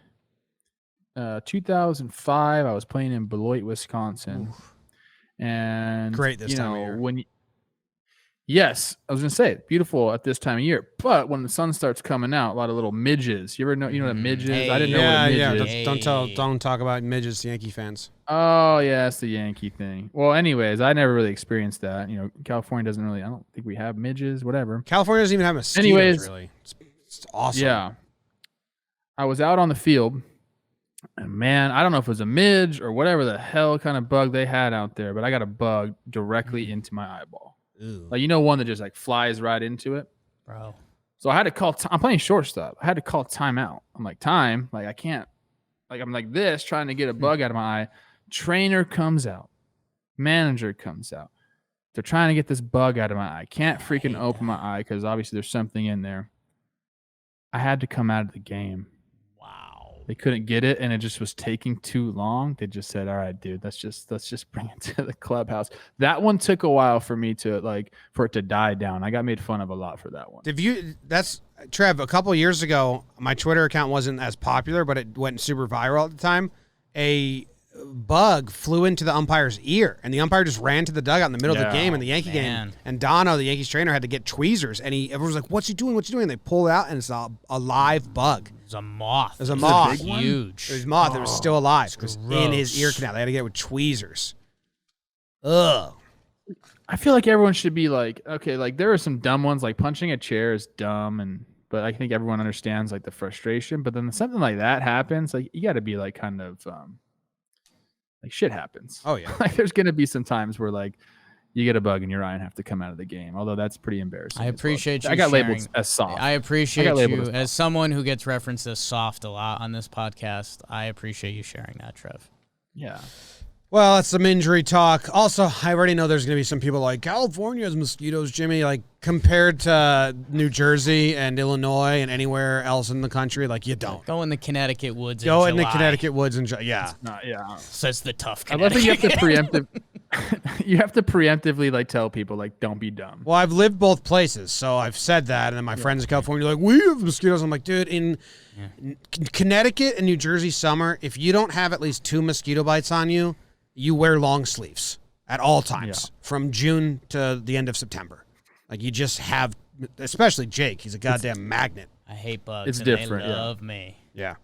2005, I was playing in Beloit, Wisconsin. Oof. And great this time of year. Yes, I was gonna say beautiful at this time of year, but when the sun starts coming out, a lot of little midges. You know what a midge is? Hey, I didn't know what a midge is. Don't talk about midges, Yankee fans. Oh yeah, it's the Yankee thing. Well, anyways, I never really experienced that. You know, California doesn't really. I don't think we have midges. Whatever. California doesn't even have mosquitoes. Anyways, really, it's awesome. Yeah, I was out on the field. And man, I don't know if it was a midge or whatever the hell kind of bug they had out there, but I got a bug directly into my eyeball. Ooh. Like, one that just like flies right into it. Bro. So I had to call, I'm playing shortstop. I had to call timeout. I'm like, time? Like, I can't, like, I'm like this trying to get a bug out of my eye. Trainer comes out. Manager comes out. They're trying to get this bug out of my eye. Can't freaking open my eye because obviously there's something in there. I had to come out of the game. They couldn't get it, and it just was taking too long. They just said, "All right, dude, let's just bring it to the clubhouse." That one took a while for me to for it to die down. I got made fun of a lot for that one. That's Trev. A couple of years ago, my Twitter account wasn't as popular, but it went super viral at the time. A bug flew into the umpire's ear, and the umpire just ran to the dugout in the middle of the game in the Yankee game. And Dono, the Yankees trainer, had to get tweezers, and everyone was like, "What's he doing? What's he doing?" And they pull it out, and it's a live bug. It was a moth. It was a moth. Huge. It was a moth. It was still alive. It was in his ear canal. They had to get it with tweezers. Ugh. I feel like everyone should be like, okay, like there are some dumb ones, like punching a chair is dumb, but I think everyone understands like the frustration. But then something like that happens, like you got to be like kind of like shit happens. Oh yeah. Like there's gonna be some times where like you get a bug in your eye and have to come out of the game. Although that's pretty embarrassing. I appreciate you. I got sharing. labeled as soft. I appreciate you as someone who gets referenced as soft a lot on this podcast. I appreciate you sharing that, Trev. Yeah. Well, that's some injury talk. Also, I already know there's going to be some people like, California has mosquitoes, Jimmy. Like, compared to New Jersey and Illinois and anywhere else in the country, like, you don't. Go in the Connecticut woods Go in July. the Connecticut woods and yeah. Yeah. Says the tough I love Connecticut. that you have to preemptively like tell people like don't be dumb. Well, I've lived both places, so I've said that, and then my friends in California are like, we have mosquitoes. I'm like, dude, in Connecticut and New Jersey summer, if you don't have at least 2 mosquito bites on you, you wear long sleeves at all times from June to the end of September. Like you just have, especially Jake. He's a goddamn magnet. I hate bugs. It's and different. They love me. Yeah.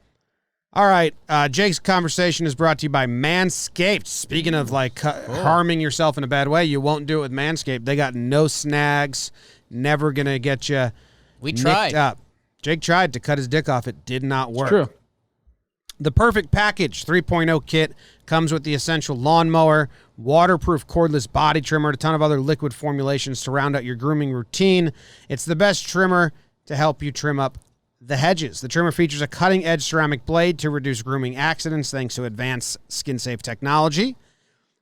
All right. Jake's conversation is brought to you by Manscaped. Speaking of like harming yourself in a bad way, you won't do it with Manscaped. They got no snags. Never gonna get you. We tried. Up. Jake tried to cut his dick off. It did not work. It's true. The Perfect Package 3.0 kit comes with the essential lawnmower, waterproof cordless body trimmer, and a ton of other liquid formulations to round out your grooming routine. It's the best trimmer to help you trim up the hedges. The trimmer features a cutting-edge ceramic blade to reduce grooming accidents thanks to advanced skin-safe technology.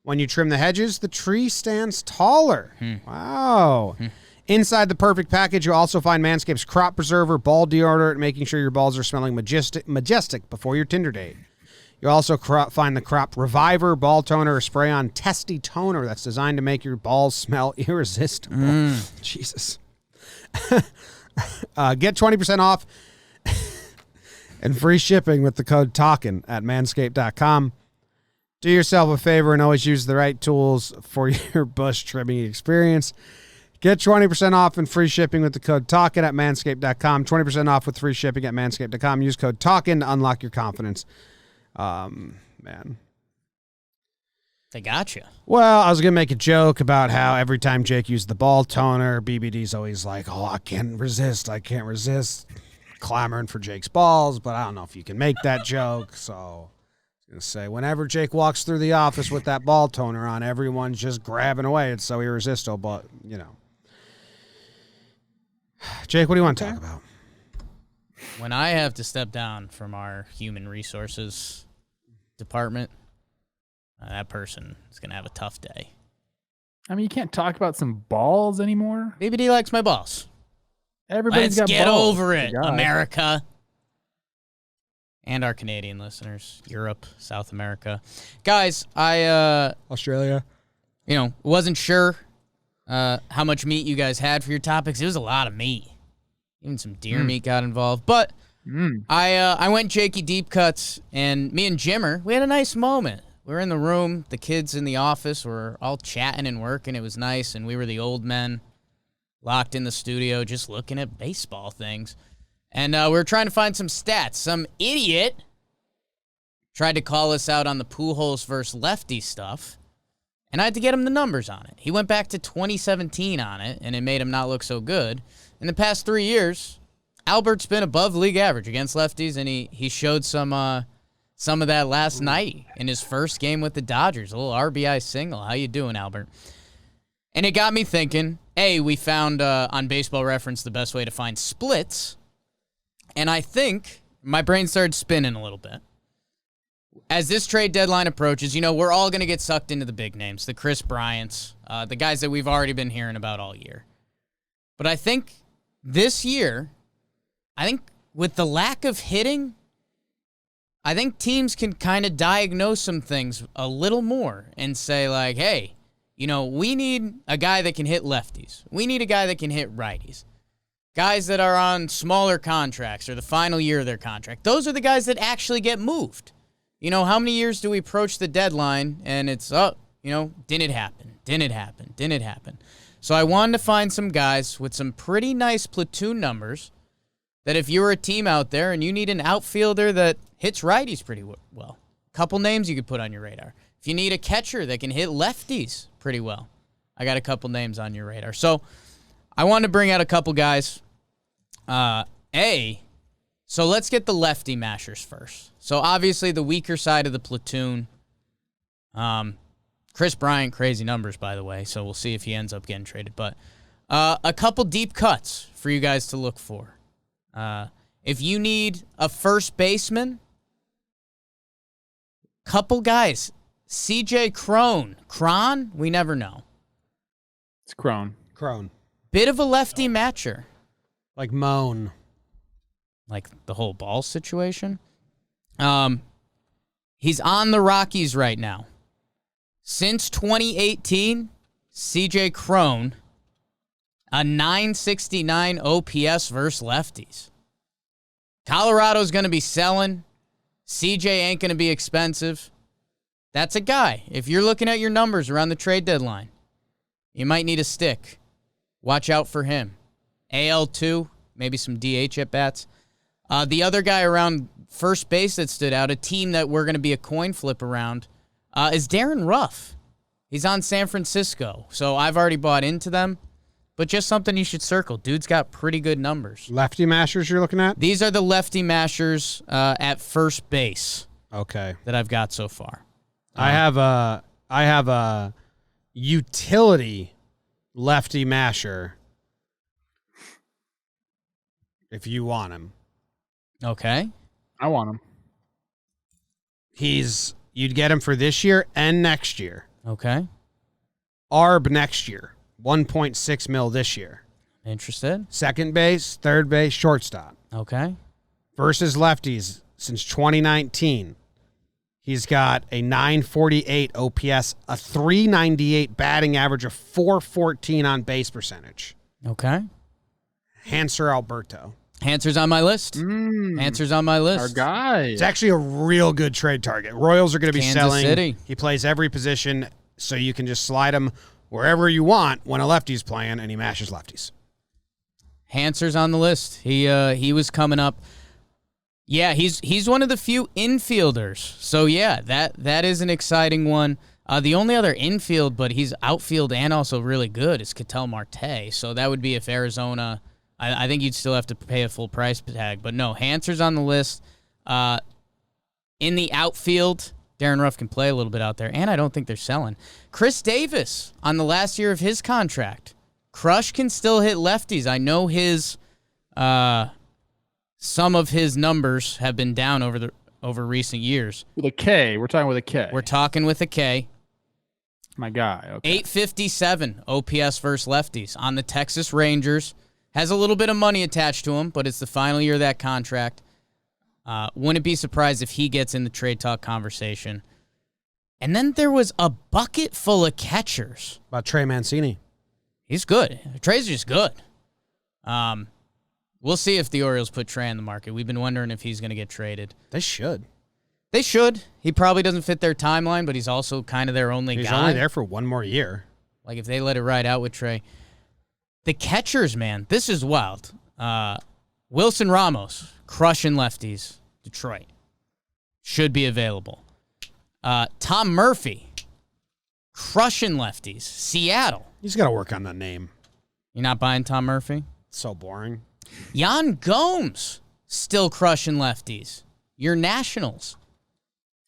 When you trim the hedges, the tree stands taller. Wow. Inside the perfect package, you'll also find Manscaped's Crop Preserver ball deodorant, making sure your balls are smelling majestic before your Tinder date. You'll also find the Crop Reviver ball toner or spray-on testy toner that's designed to make your balls smell irresistible. Jesus. Get 20% off and free shipping with the code Talkin at manscaped.com. Do yourself a favor and always use the right tools for your bush trimming experience. Get 20% off and free shipping with the code Talkin at manscaped.com. 20% off with free shipping at manscaped.com. Use code Talkin to unlock your confidence. Man. They got you. Well, I was going to make a joke about how every time Jake used the ball toner, BBD's always like, oh, I can't resist clamoring for Jake's balls, but I don't know if you can make that joke, so I was going to say, whenever Jake walks through the office with that ball toner on, everyone's just grabbing away. It's so irresistible, but, you know. Jake, what do you want to talk about? When I have to step down from our human resources department, that person is going to have a tough day. I mean, you can't talk about some balls anymore. BBD likes my balls. Everybody's Let's got get balls. over it, God. America. And our Canadian listeners, Europe, South America. Guys, I Australia. Wasn't sure how much meat you guys had for your topics. It was a lot of meat. Even some deer meat got involved. But I went Jakey deep cuts, and me and Jimmer, we had a nice moment. We were in the room. The kids in the office were all chatting and working. It was nice, and we were the old men locked in the studio just looking at baseball things. And we were trying to find some stats. Some idiot tried to call us out on the Pujols versus lefty stuff, and I had to get him the numbers on it. He went back to 2017 on it, and it made him not look so good. In the past 3 years, Albert's been above league average against lefties, and he showed some of that last night in his first game with the Dodgers, a little RBI single. How you doing, Albert? And it got me thinking, we found on Baseball Reference the best way to find splits, and I think my brain started spinning a little bit. As this trade deadline approaches, we're all going to get sucked into the big names, the Chris Bryants, the guys that we've already been hearing about all year. But I think this year, with the lack of hitting, I think teams can kind of diagnose some things a little more and say, like, hey, we need a guy that can hit lefties. We need a guy that can hit righties. Guys that are on smaller contracts or the final year of their contract. Those are the guys that actually get moved. How many years do we approach the deadline and it's, didn't happen. So I wanted to find some guys with some pretty nice platoon numbers that if you're a team out there and you need an outfielder that hits righties pretty well, a couple names you could put on your radar. If you need a catcher that can hit lefties pretty well, I got a couple names on your radar. So I wanted to bring out a couple guys. So let's get the lefty mashers first. So obviously the weaker side of the platoon. Chris Bryant, crazy numbers, by the way, so we'll see if he ends up getting traded. But a couple deep cuts for you guys to look for. If you need a first baseman, couple guys. CJ Cron? We never know. It's Crone. Bit of a lefty matcher. Like Moan. Like the whole ball situation. He's on the Rockies right now. Since 2018, CJ Cron, a 969 OPS versus lefties. Colorado's going to be selling. CJ ain't going to be expensive. That's a guy. If you're looking at your numbers around the trade deadline, you might need a stick. Watch out for him. AL2, maybe some DH at bats. The other guy around first base that stood out, a team that we're going to be a coin flip around, is Darren Ruff. He's on San Francisco, so I've already bought into them, but just something you should circle. Dude's got pretty good numbers. Lefty mashers you're looking at? These are the lefty mashers at first base. Okay. That I've got so far. I have a utility lefty masher if you want him. Okay. I want him. You'd get him for this year and next year. Okay. Arb next year, 1.6 mil this year. Interested? Second base, third base, shortstop. Okay. Versus lefties since 2019. He's got a 948 OPS, a 398 batting average, a 414 on base percentage. Okay. Hanser Alberto. Hanser's on my list. Hanser's on my list. Our guy. It's actually a real good trade target. Royals are going to be Kansas selling. City. He plays every position, so you can just slide him wherever you want when a lefty's playing, and he mashes lefties. Hanser's on the list. He was coming up. Yeah, he's one of the few infielders. So yeah, that is an exciting one. The only other infield, but he's outfield and also really good, is Ketel Marte. So that would be if Arizona. I think you'd still have to pay a full price tag. But no, Hanser's on the list. In the outfield, Darren Ruff can play a little bit out there, and I don't think they're selling. Chris Davis on the last year of his contract. Crush can still hit lefties. I know his some of his numbers have been down over recent years. With a K. We're talking with a K. We're talking with a K. My guy. Okay. 857 OPS versus lefties on the Texas Rangers. Has a little bit of money attached to him, but it's the final year of that contract. Wouldn't be surprised if he gets in the trade talk conversation. And then there was a bucket full of catchers. About Trey Mancini. He's good. Trey's just good. We'll see if the Orioles put Trey on the market. We've been wondering if he's going to get traded. They should. They should. He probably doesn't fit their timeline, but he's also kind of their only guy. He's only there for one more year. Like if they let it ride out with Trey. The catchers, man, this is wild. Wilson Ramos, crushing lefties, Detroit. Should be available. Tom Murphy, crushing lefties, Seattle. He's got to work on that name. You're not buying Tom Murphy? So boring. Yan Gomes, still crushing lefties. Your Nationals.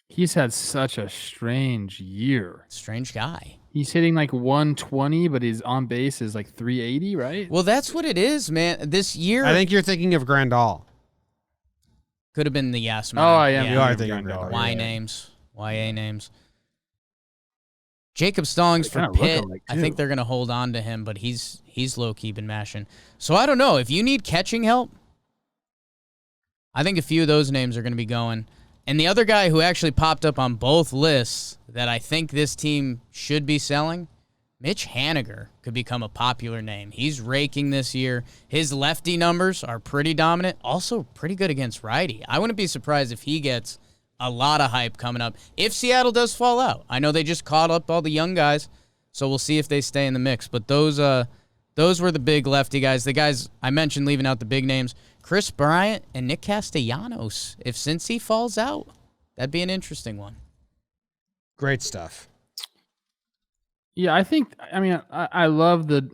He's had such a strange year. Strange guy. He's hitting like 120, but his on base is like 380, right? Well, that's what it is, man. This year. I think you're thinking of Grandal. Could have been the yes man. Oh, I am. Yeah. You are thinking of Grandal. Y names. YA names. Jacob Stallings They for kinda look Pitt. alike, I think too. they're going to hold on to him, but he's low-key been mashing. So I don't know. If you need catching help, I think a few of those names are going to be going. And the other guy who actually popped up on both lists that I think this team should be selling, Mitch Haniger could become a popular name. He's raking this year. His lefty numbers are pretty dominant, also pretty good against righty. I wouldn't be surprised if he gets a lot of hype coming up if Seattle does fall out. I know they just caught up all the young guys, so we'll see if they stay in the mix. But those were the big lefty guys. The guys I mentioned leaving out the big names, Chris Bryant and Nick Castellanos. If Cincy falls out, that'd be an interesting one. Great stuff. Yeah, I love the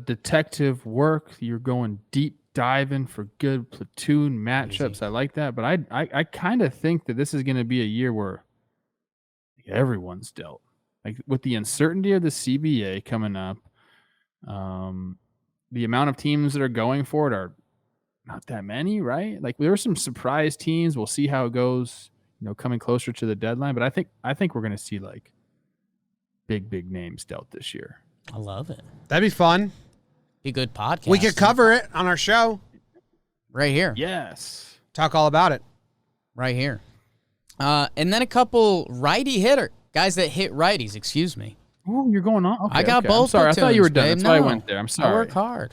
detective work. You're going deep diving for good platoon matchups. Easy. I like that, but I kind of think that this is going to be a year where everyone's dealt. Like with the uncertainty of the CBA coming up, the amount of teams that are going for it are not that many, right? Like there are some surprise teams. We'll see how it goes, coming closer to the deadline. But I think we're going to see like big names dealt this year. I love it. That'd be fun. Be a good podcast. We could cover it on our show. right here. Yes. Talk all about it. Right here. And then a couple righty hitter guys that hit righties, excuse me. Oh, you're going on. Okay, I got okay. both. I'm sorry. I thought you were done. platoons, That's why I babe. went there. I'm sorry. I work hard.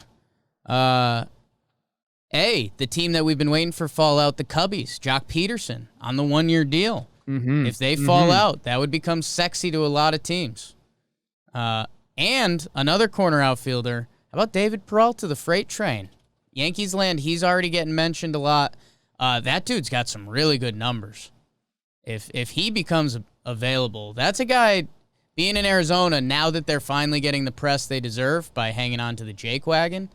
The team that we've been waiting for fall out, the Cubbies, Jock Peterson on the 1-year deal. Mm-hmm. If they fall out, that would become sexy to a lot of teams. And another corner outfielder. How about David Peralta, the freight train? Yankees land, he's already getting mentioned a lot. That dude's got some really good numbers. If he becomes available, that's a guy being in Arizona now that they're finally getting the press they deserve by hanging on to the Jake wagon.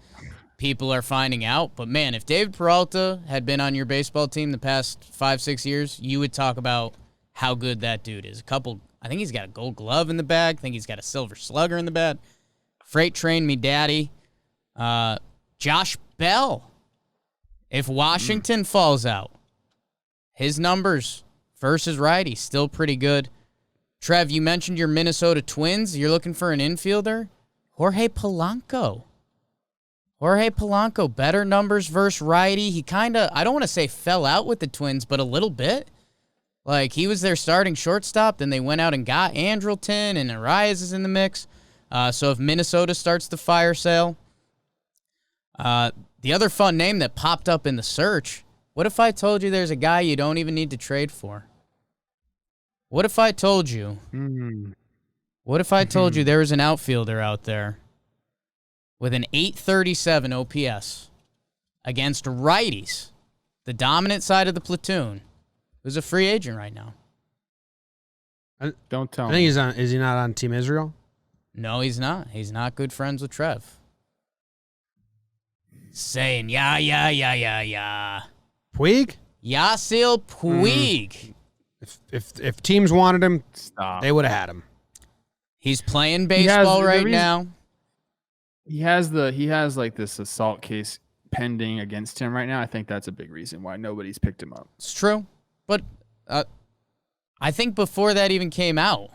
People are finding out. But, man, if David Peralta had been on your baseball team the past 5-6 years, you would talk about how good that dude is. I think he's got a gold glove in the bag. I think he's got a silver slugger in the bag. Freight train me daddy. Josh Bell If Washington falls out, his numbers versus righty still pretty good. Trev, you mentioned your Minnesota Twins. You're looking for an infielder? Jorge Polanco. Better numbers versus righty. He kind of, I don't want to say fell out with the Twins, but a little bit. Like, he was their starting shortstop, then they went out and got Andrelton, and Arias is in the mix. So if Minnesota starts the fire sale. The other fun name that popped up in the search, what if I told you there's a guy you don't even need to trade for? What if I told you? What if I told you there was an outfielder out there with an 837 OPS against righties, the dominant side of the platoon, who's a free agent right now? Don't tell I me. think he's on. Is he not on Team Israel? No, he's not. He's not good friends with Trev. Saying, yeah. Puig? Yasiel Puig. If teams wanted him, Stop. they would have had him. He's playing baseball right now. He has like this assault case pending against him right now. I think that's a big reason why nobody's picked him up. It's true. But I think before that even came out,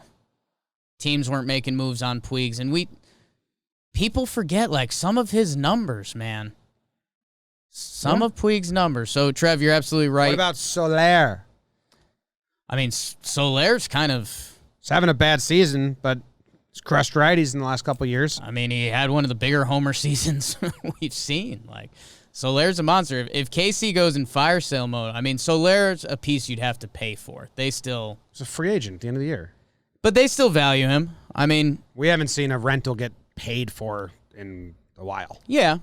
teams weren't making moves on Puigs. And people forget, like, some of his numbers, man. Some of Puig's numbers. So, Trev, you're absolutely right. What about Soler? I mean, Soler's kind of... He's having a bad season, but he's crushed righties in the last couple of years. I mean, he had one of the bigger homer seasons we've seen. Like, Soler's a monster. If KC goes in fire sale mode, I mean, Soler's a piece you'd have to pay for. He's a free agent at the end of the year. But they still value him. I mean... We haven't seen a rental get paid for in a while. Yeah.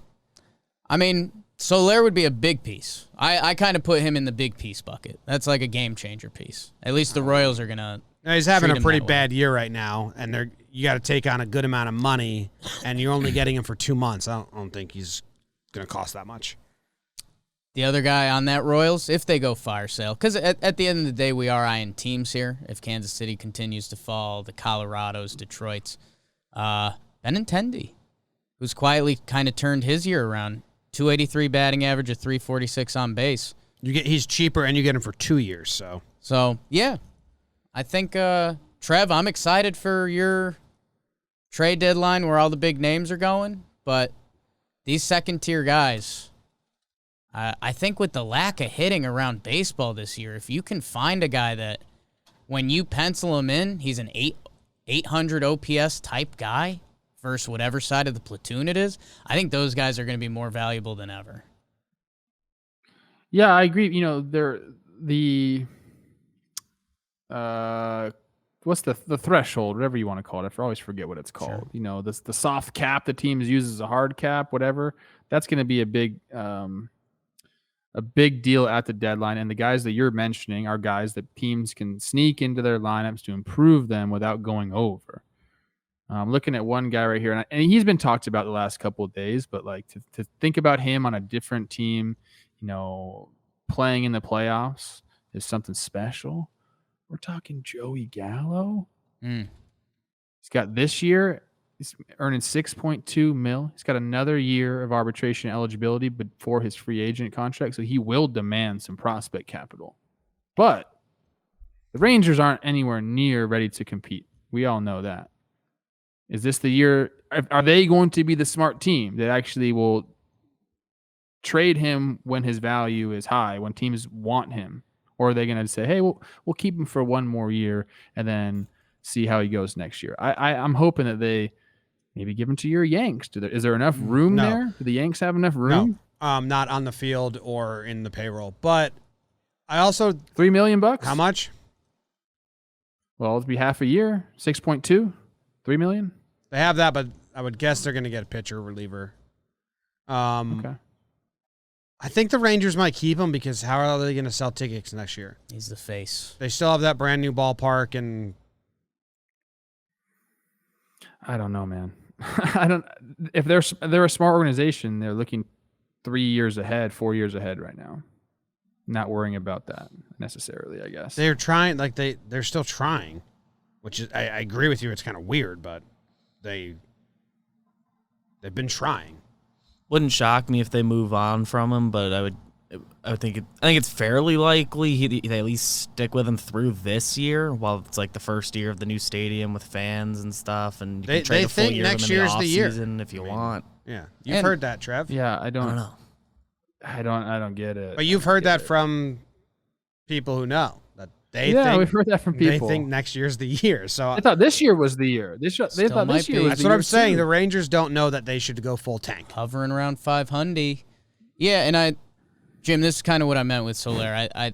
I mean, Soler would be a big piece. I kind of put him in the big piece bucket. That's like a game-changer pice. At least the Royals are going to... He's having a pretty bad year right now, and you got to take on a good amount of money, and you're only getting him for 2 months. I don't think he's going to cost that much. The other guy on that Royals, if they go fire sale, because at the end of the day, we are eyeing teams here. If Kansas City continues to fall, the Colorados, Detroits, Benintendi, who's quietly kind of turned his year around. 283 batting average, a 346 on base. He's cheaper, and you get him for 2 years. So yeah, I think Trev, I'm excited for your trade deadline where all the big names are going. But these second tier guys, I think with the lack of hitting around baseball this year, if you can find a guy that when you pencil him in, he's an 800 OPS type guy versus whatever side of the platoon it is, I think those guys are going to be more valuable than ever. Yeah, I agree. You know, they're what's the threshold, whatever you want to call it. I always forget what it's called. Sure. You know, the soft cap the teams use as a hard cap, whatever. That's going to be a big deal at the deadline. And the guys that you're mentioning are guys that teams can sneak into their lineups to improve them without going over. I'm looking at one guy right here, and he's been talked about the last couple of days, but like to think about him on a different team, you know, playing in the playoffs is something special. We're talking Joey Gallo. He's got this year, he's earning $6.2 million. He's got another year of arbitration eligibility before his free agent contract, so he will demand some prospect capital. But the Rangers aren't anywhere near ready to compete. We all know that. Is this the year? Are they going to be the smart team that actually will trade him when his value is high, when teams want him? Or are they going to say, hey, we'll keep him for one more year and then see how he goes next year? I'm hoping that they maybe give him to your Yanks. Is there enough room there? Do the Yanks have enough room? No, not on the field or in the payroll. But I also... $3 million? How much? Well, it'd be half a year. 6.2? $3 million? They have that, but I would guess they're going to get a pitcher reliever. Okay. I think the Rangers might keep him because how are they going to sell tickets next year? He's the face. They still have that brand new ballpark, and I don't know, man. If they're a smart organization, they're looking 3 years ahead, 4 years ahead right now. Not worrying about that necessarily, I guess. They're trying, like they're still trying, which is I agree with you. It's kind of weird, but they've been trying. Wouldn't shock me if they move on from him, but I think it's fairly likely they at least stick with him through this year, while it's like the first year of the new stadium with fans and stuff, and you can trade a full think year next of them in year's the the year. offseason if you want. Yeah, you've heard that, Trev. Yeah, I I don't know. I don't get it. But you've heard that from people who know that they yeah, think we've heard that from people. they think next year's the year. So They thought this year was the year. They thought Still this might year be. was that's the what year I'm saying. too. The Rangers don't know that they should go full tank. Hovering around 500. Yeah, Jim, this is kind of what I meant with Soler. I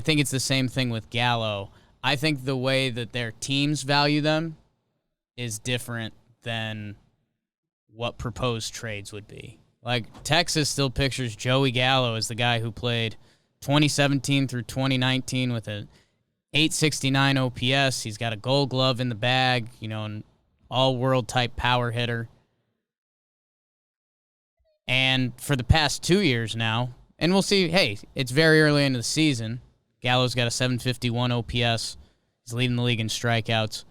think it's the same thing with Gallo. I think the way that their teams value them is different than what proposed trades would be. Like, Texas still pictures Joey Gallo as the guy who played 2017 through 2019 with a 869 OPS. He's got a Gold Glove in the bag, an all-world type power hitter. And for the past 2 years now, and we'll see, hey, it's very early into the season. Gallo's got a 751 OPS. He's leading the league in strikeouts.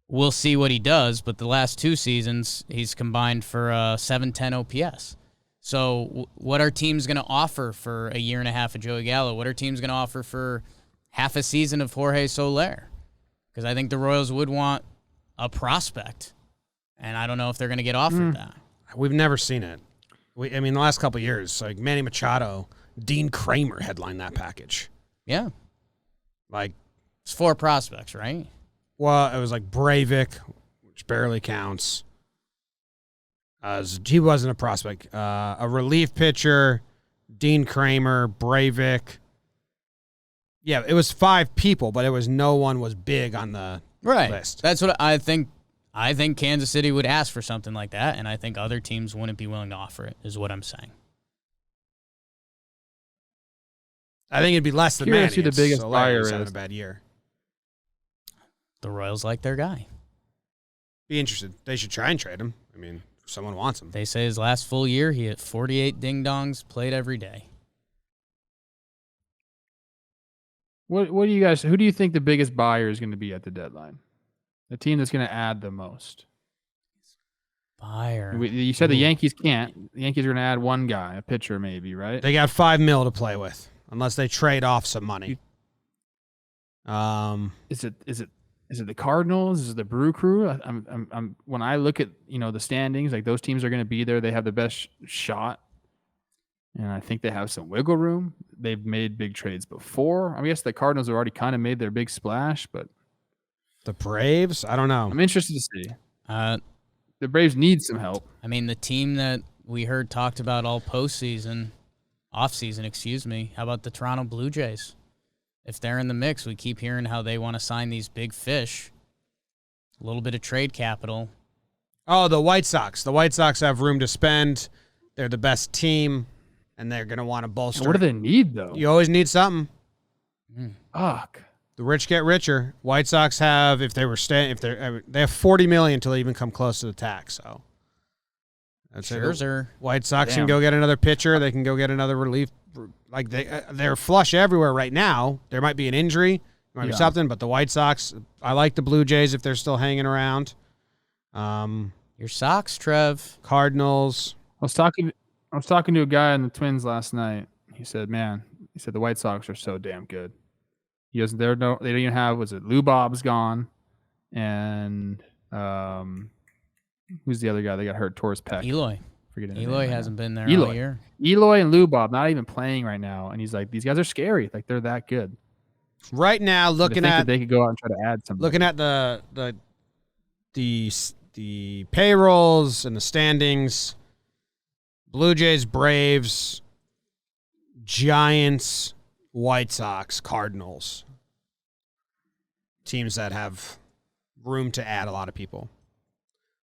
We'll see what he does, but the last 2 seasons, he's combined for a 710 OPS. So what are teams going to offer for a year and a half of Joey Gallo? What are teams going to offer for half a season of Jorge Soler? Because I think the Royals would want a prospect, and I don't know if they're going to get offered that. We've never seen it. The last couple of years, like Manny Machado, Dean Kramer headlined that package. Yeah. Like, It's 4 prospects, right? well, it was like Breivik, which barely counts. He wasn't a prospect. A relief pitcher, Dean Kramer, Breivik. Yeah, it was 5 people, but no one was big on the list. That's what I think. I think Kansas City would ask for something like that, and I think other teams wouldn't be willing to offer it, is what I'm saying. I think it'd be less than Curious Manny. who the biggest buyer Soler's having is. a bad year. The Royals like their guy. Be interested. They should try and trade him. If someone wants him. They say his last full year, he hit 48 ding-dongs, played every day. What do you guys? Who do you think the biggest buyer is going to be at the deadline? The team that's going to add the most. Buyer. You said the Yankees can't. The Yankees are going to add one guy, a pitcher maybe, right? They got $5 million to play with, unless they trade off some money. Is it the Cardinals? Is it the Brew Crew? I'm when I look at the standings, like those teams are going to be there. They have the best shot, and I think they have some wiggle room. They've made big trades before. I guess the Cardinals have already kind of made their big splash, but The Braves? I don't know. I'm interested to see. The Braves need some help. the team that we heard talked about all postseason, offseason, excuse me. How about the Toronto Blue Jays? If they're in the mix, we keep hearing how they want to sign these big fish. A little bit of trade capital. Oh, the White Sox. The White Sox have room to spend. They're the best team, and they're going to want to bolster. And what do they need though? You always need something. Fuck. The rich get richer. White Sox have, they have $40 million until they even come close to the tax. So that's it. Scherzer. White Sox Damn. can go get another pitcher. They can go get another relief. Like they're flush everywhere right now. There might be an injury, there might be something, but the White Sox. I like the Blue Jays if they're still hanging around. Your Sox, Trev. Cardinals. I was talking to a guy on the Twins last night. He said, the White Sox are so damn good. They don't even have, Lou Bob's gone, and who's the other guy that got hurt, tore his pec? Eloy. Forgetting his Eloy name right hasn't now. been there all year. Eloy and Lou Bob not even playing right now, and he's like, these guys are scary. Like they're that good. Right now, looking at they could go out and try to add something. looking at the payrolls and the standings. Blue Jays, Braves, Giants, White Sox, Cardinals. Teams that have room to add a lot of people.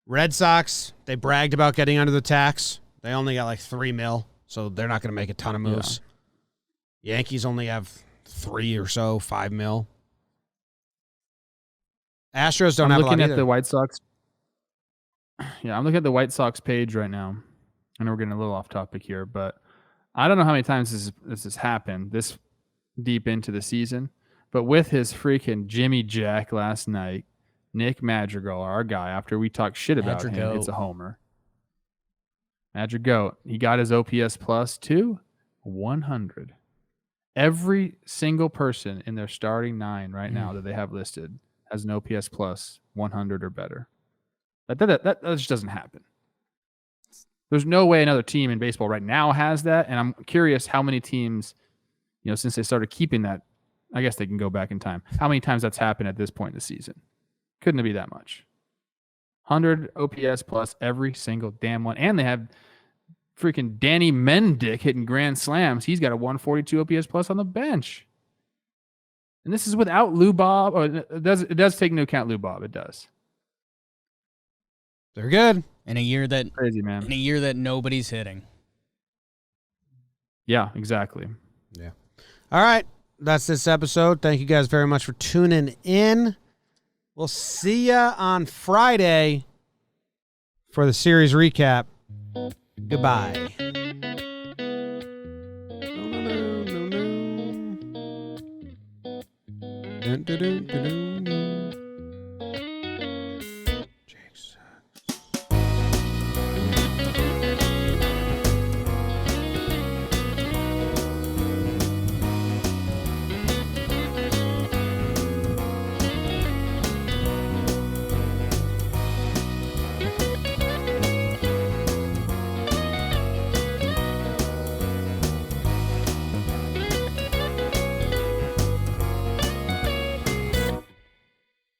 Red Sox, they bragged about getting under the tax. They only got like $3 million, so they're not going to make a ton of moves. Yeah. Yankees only have 3 or so, $5 million. Astros don't have a lot I'm looking either. at the White Sox. Yeah, I'm looking at the White Sox page right now. I know we're getting a little off topic here, but I don't know how many times this has happened this deep into the season. But with his freaking Jimmy Jack last night, Nick Madrigal, our guy, after we talked shit about him, it's a homer. Madrigal, he got his OPS plus too 100. Every single person in their starting 9 right now that they have listed has an OPS plus 100 or better. That just doesn't happen. There's no way another team in baseball right now has that, and I'm curious how many teams, since they started keeping that, I guess they can go back in time. How many times that's happened at this point in the season? Couldn't be that much. 100 OPS plus every single damn one, and they have freaking Danny Mendick hitting grand slams. He's got a 142 OPS plus on the bench. And this is without Lou Bob. Or it does take into account Lou Bob. It does. They're good. In a year that Crazy, man. In a year that nobody's hitting. Yeah, exactly. Yeah. All right. That's this episode. Thank you guys very much for tuning in. We'll see ya on Friday for the series recap. Goodbye. No.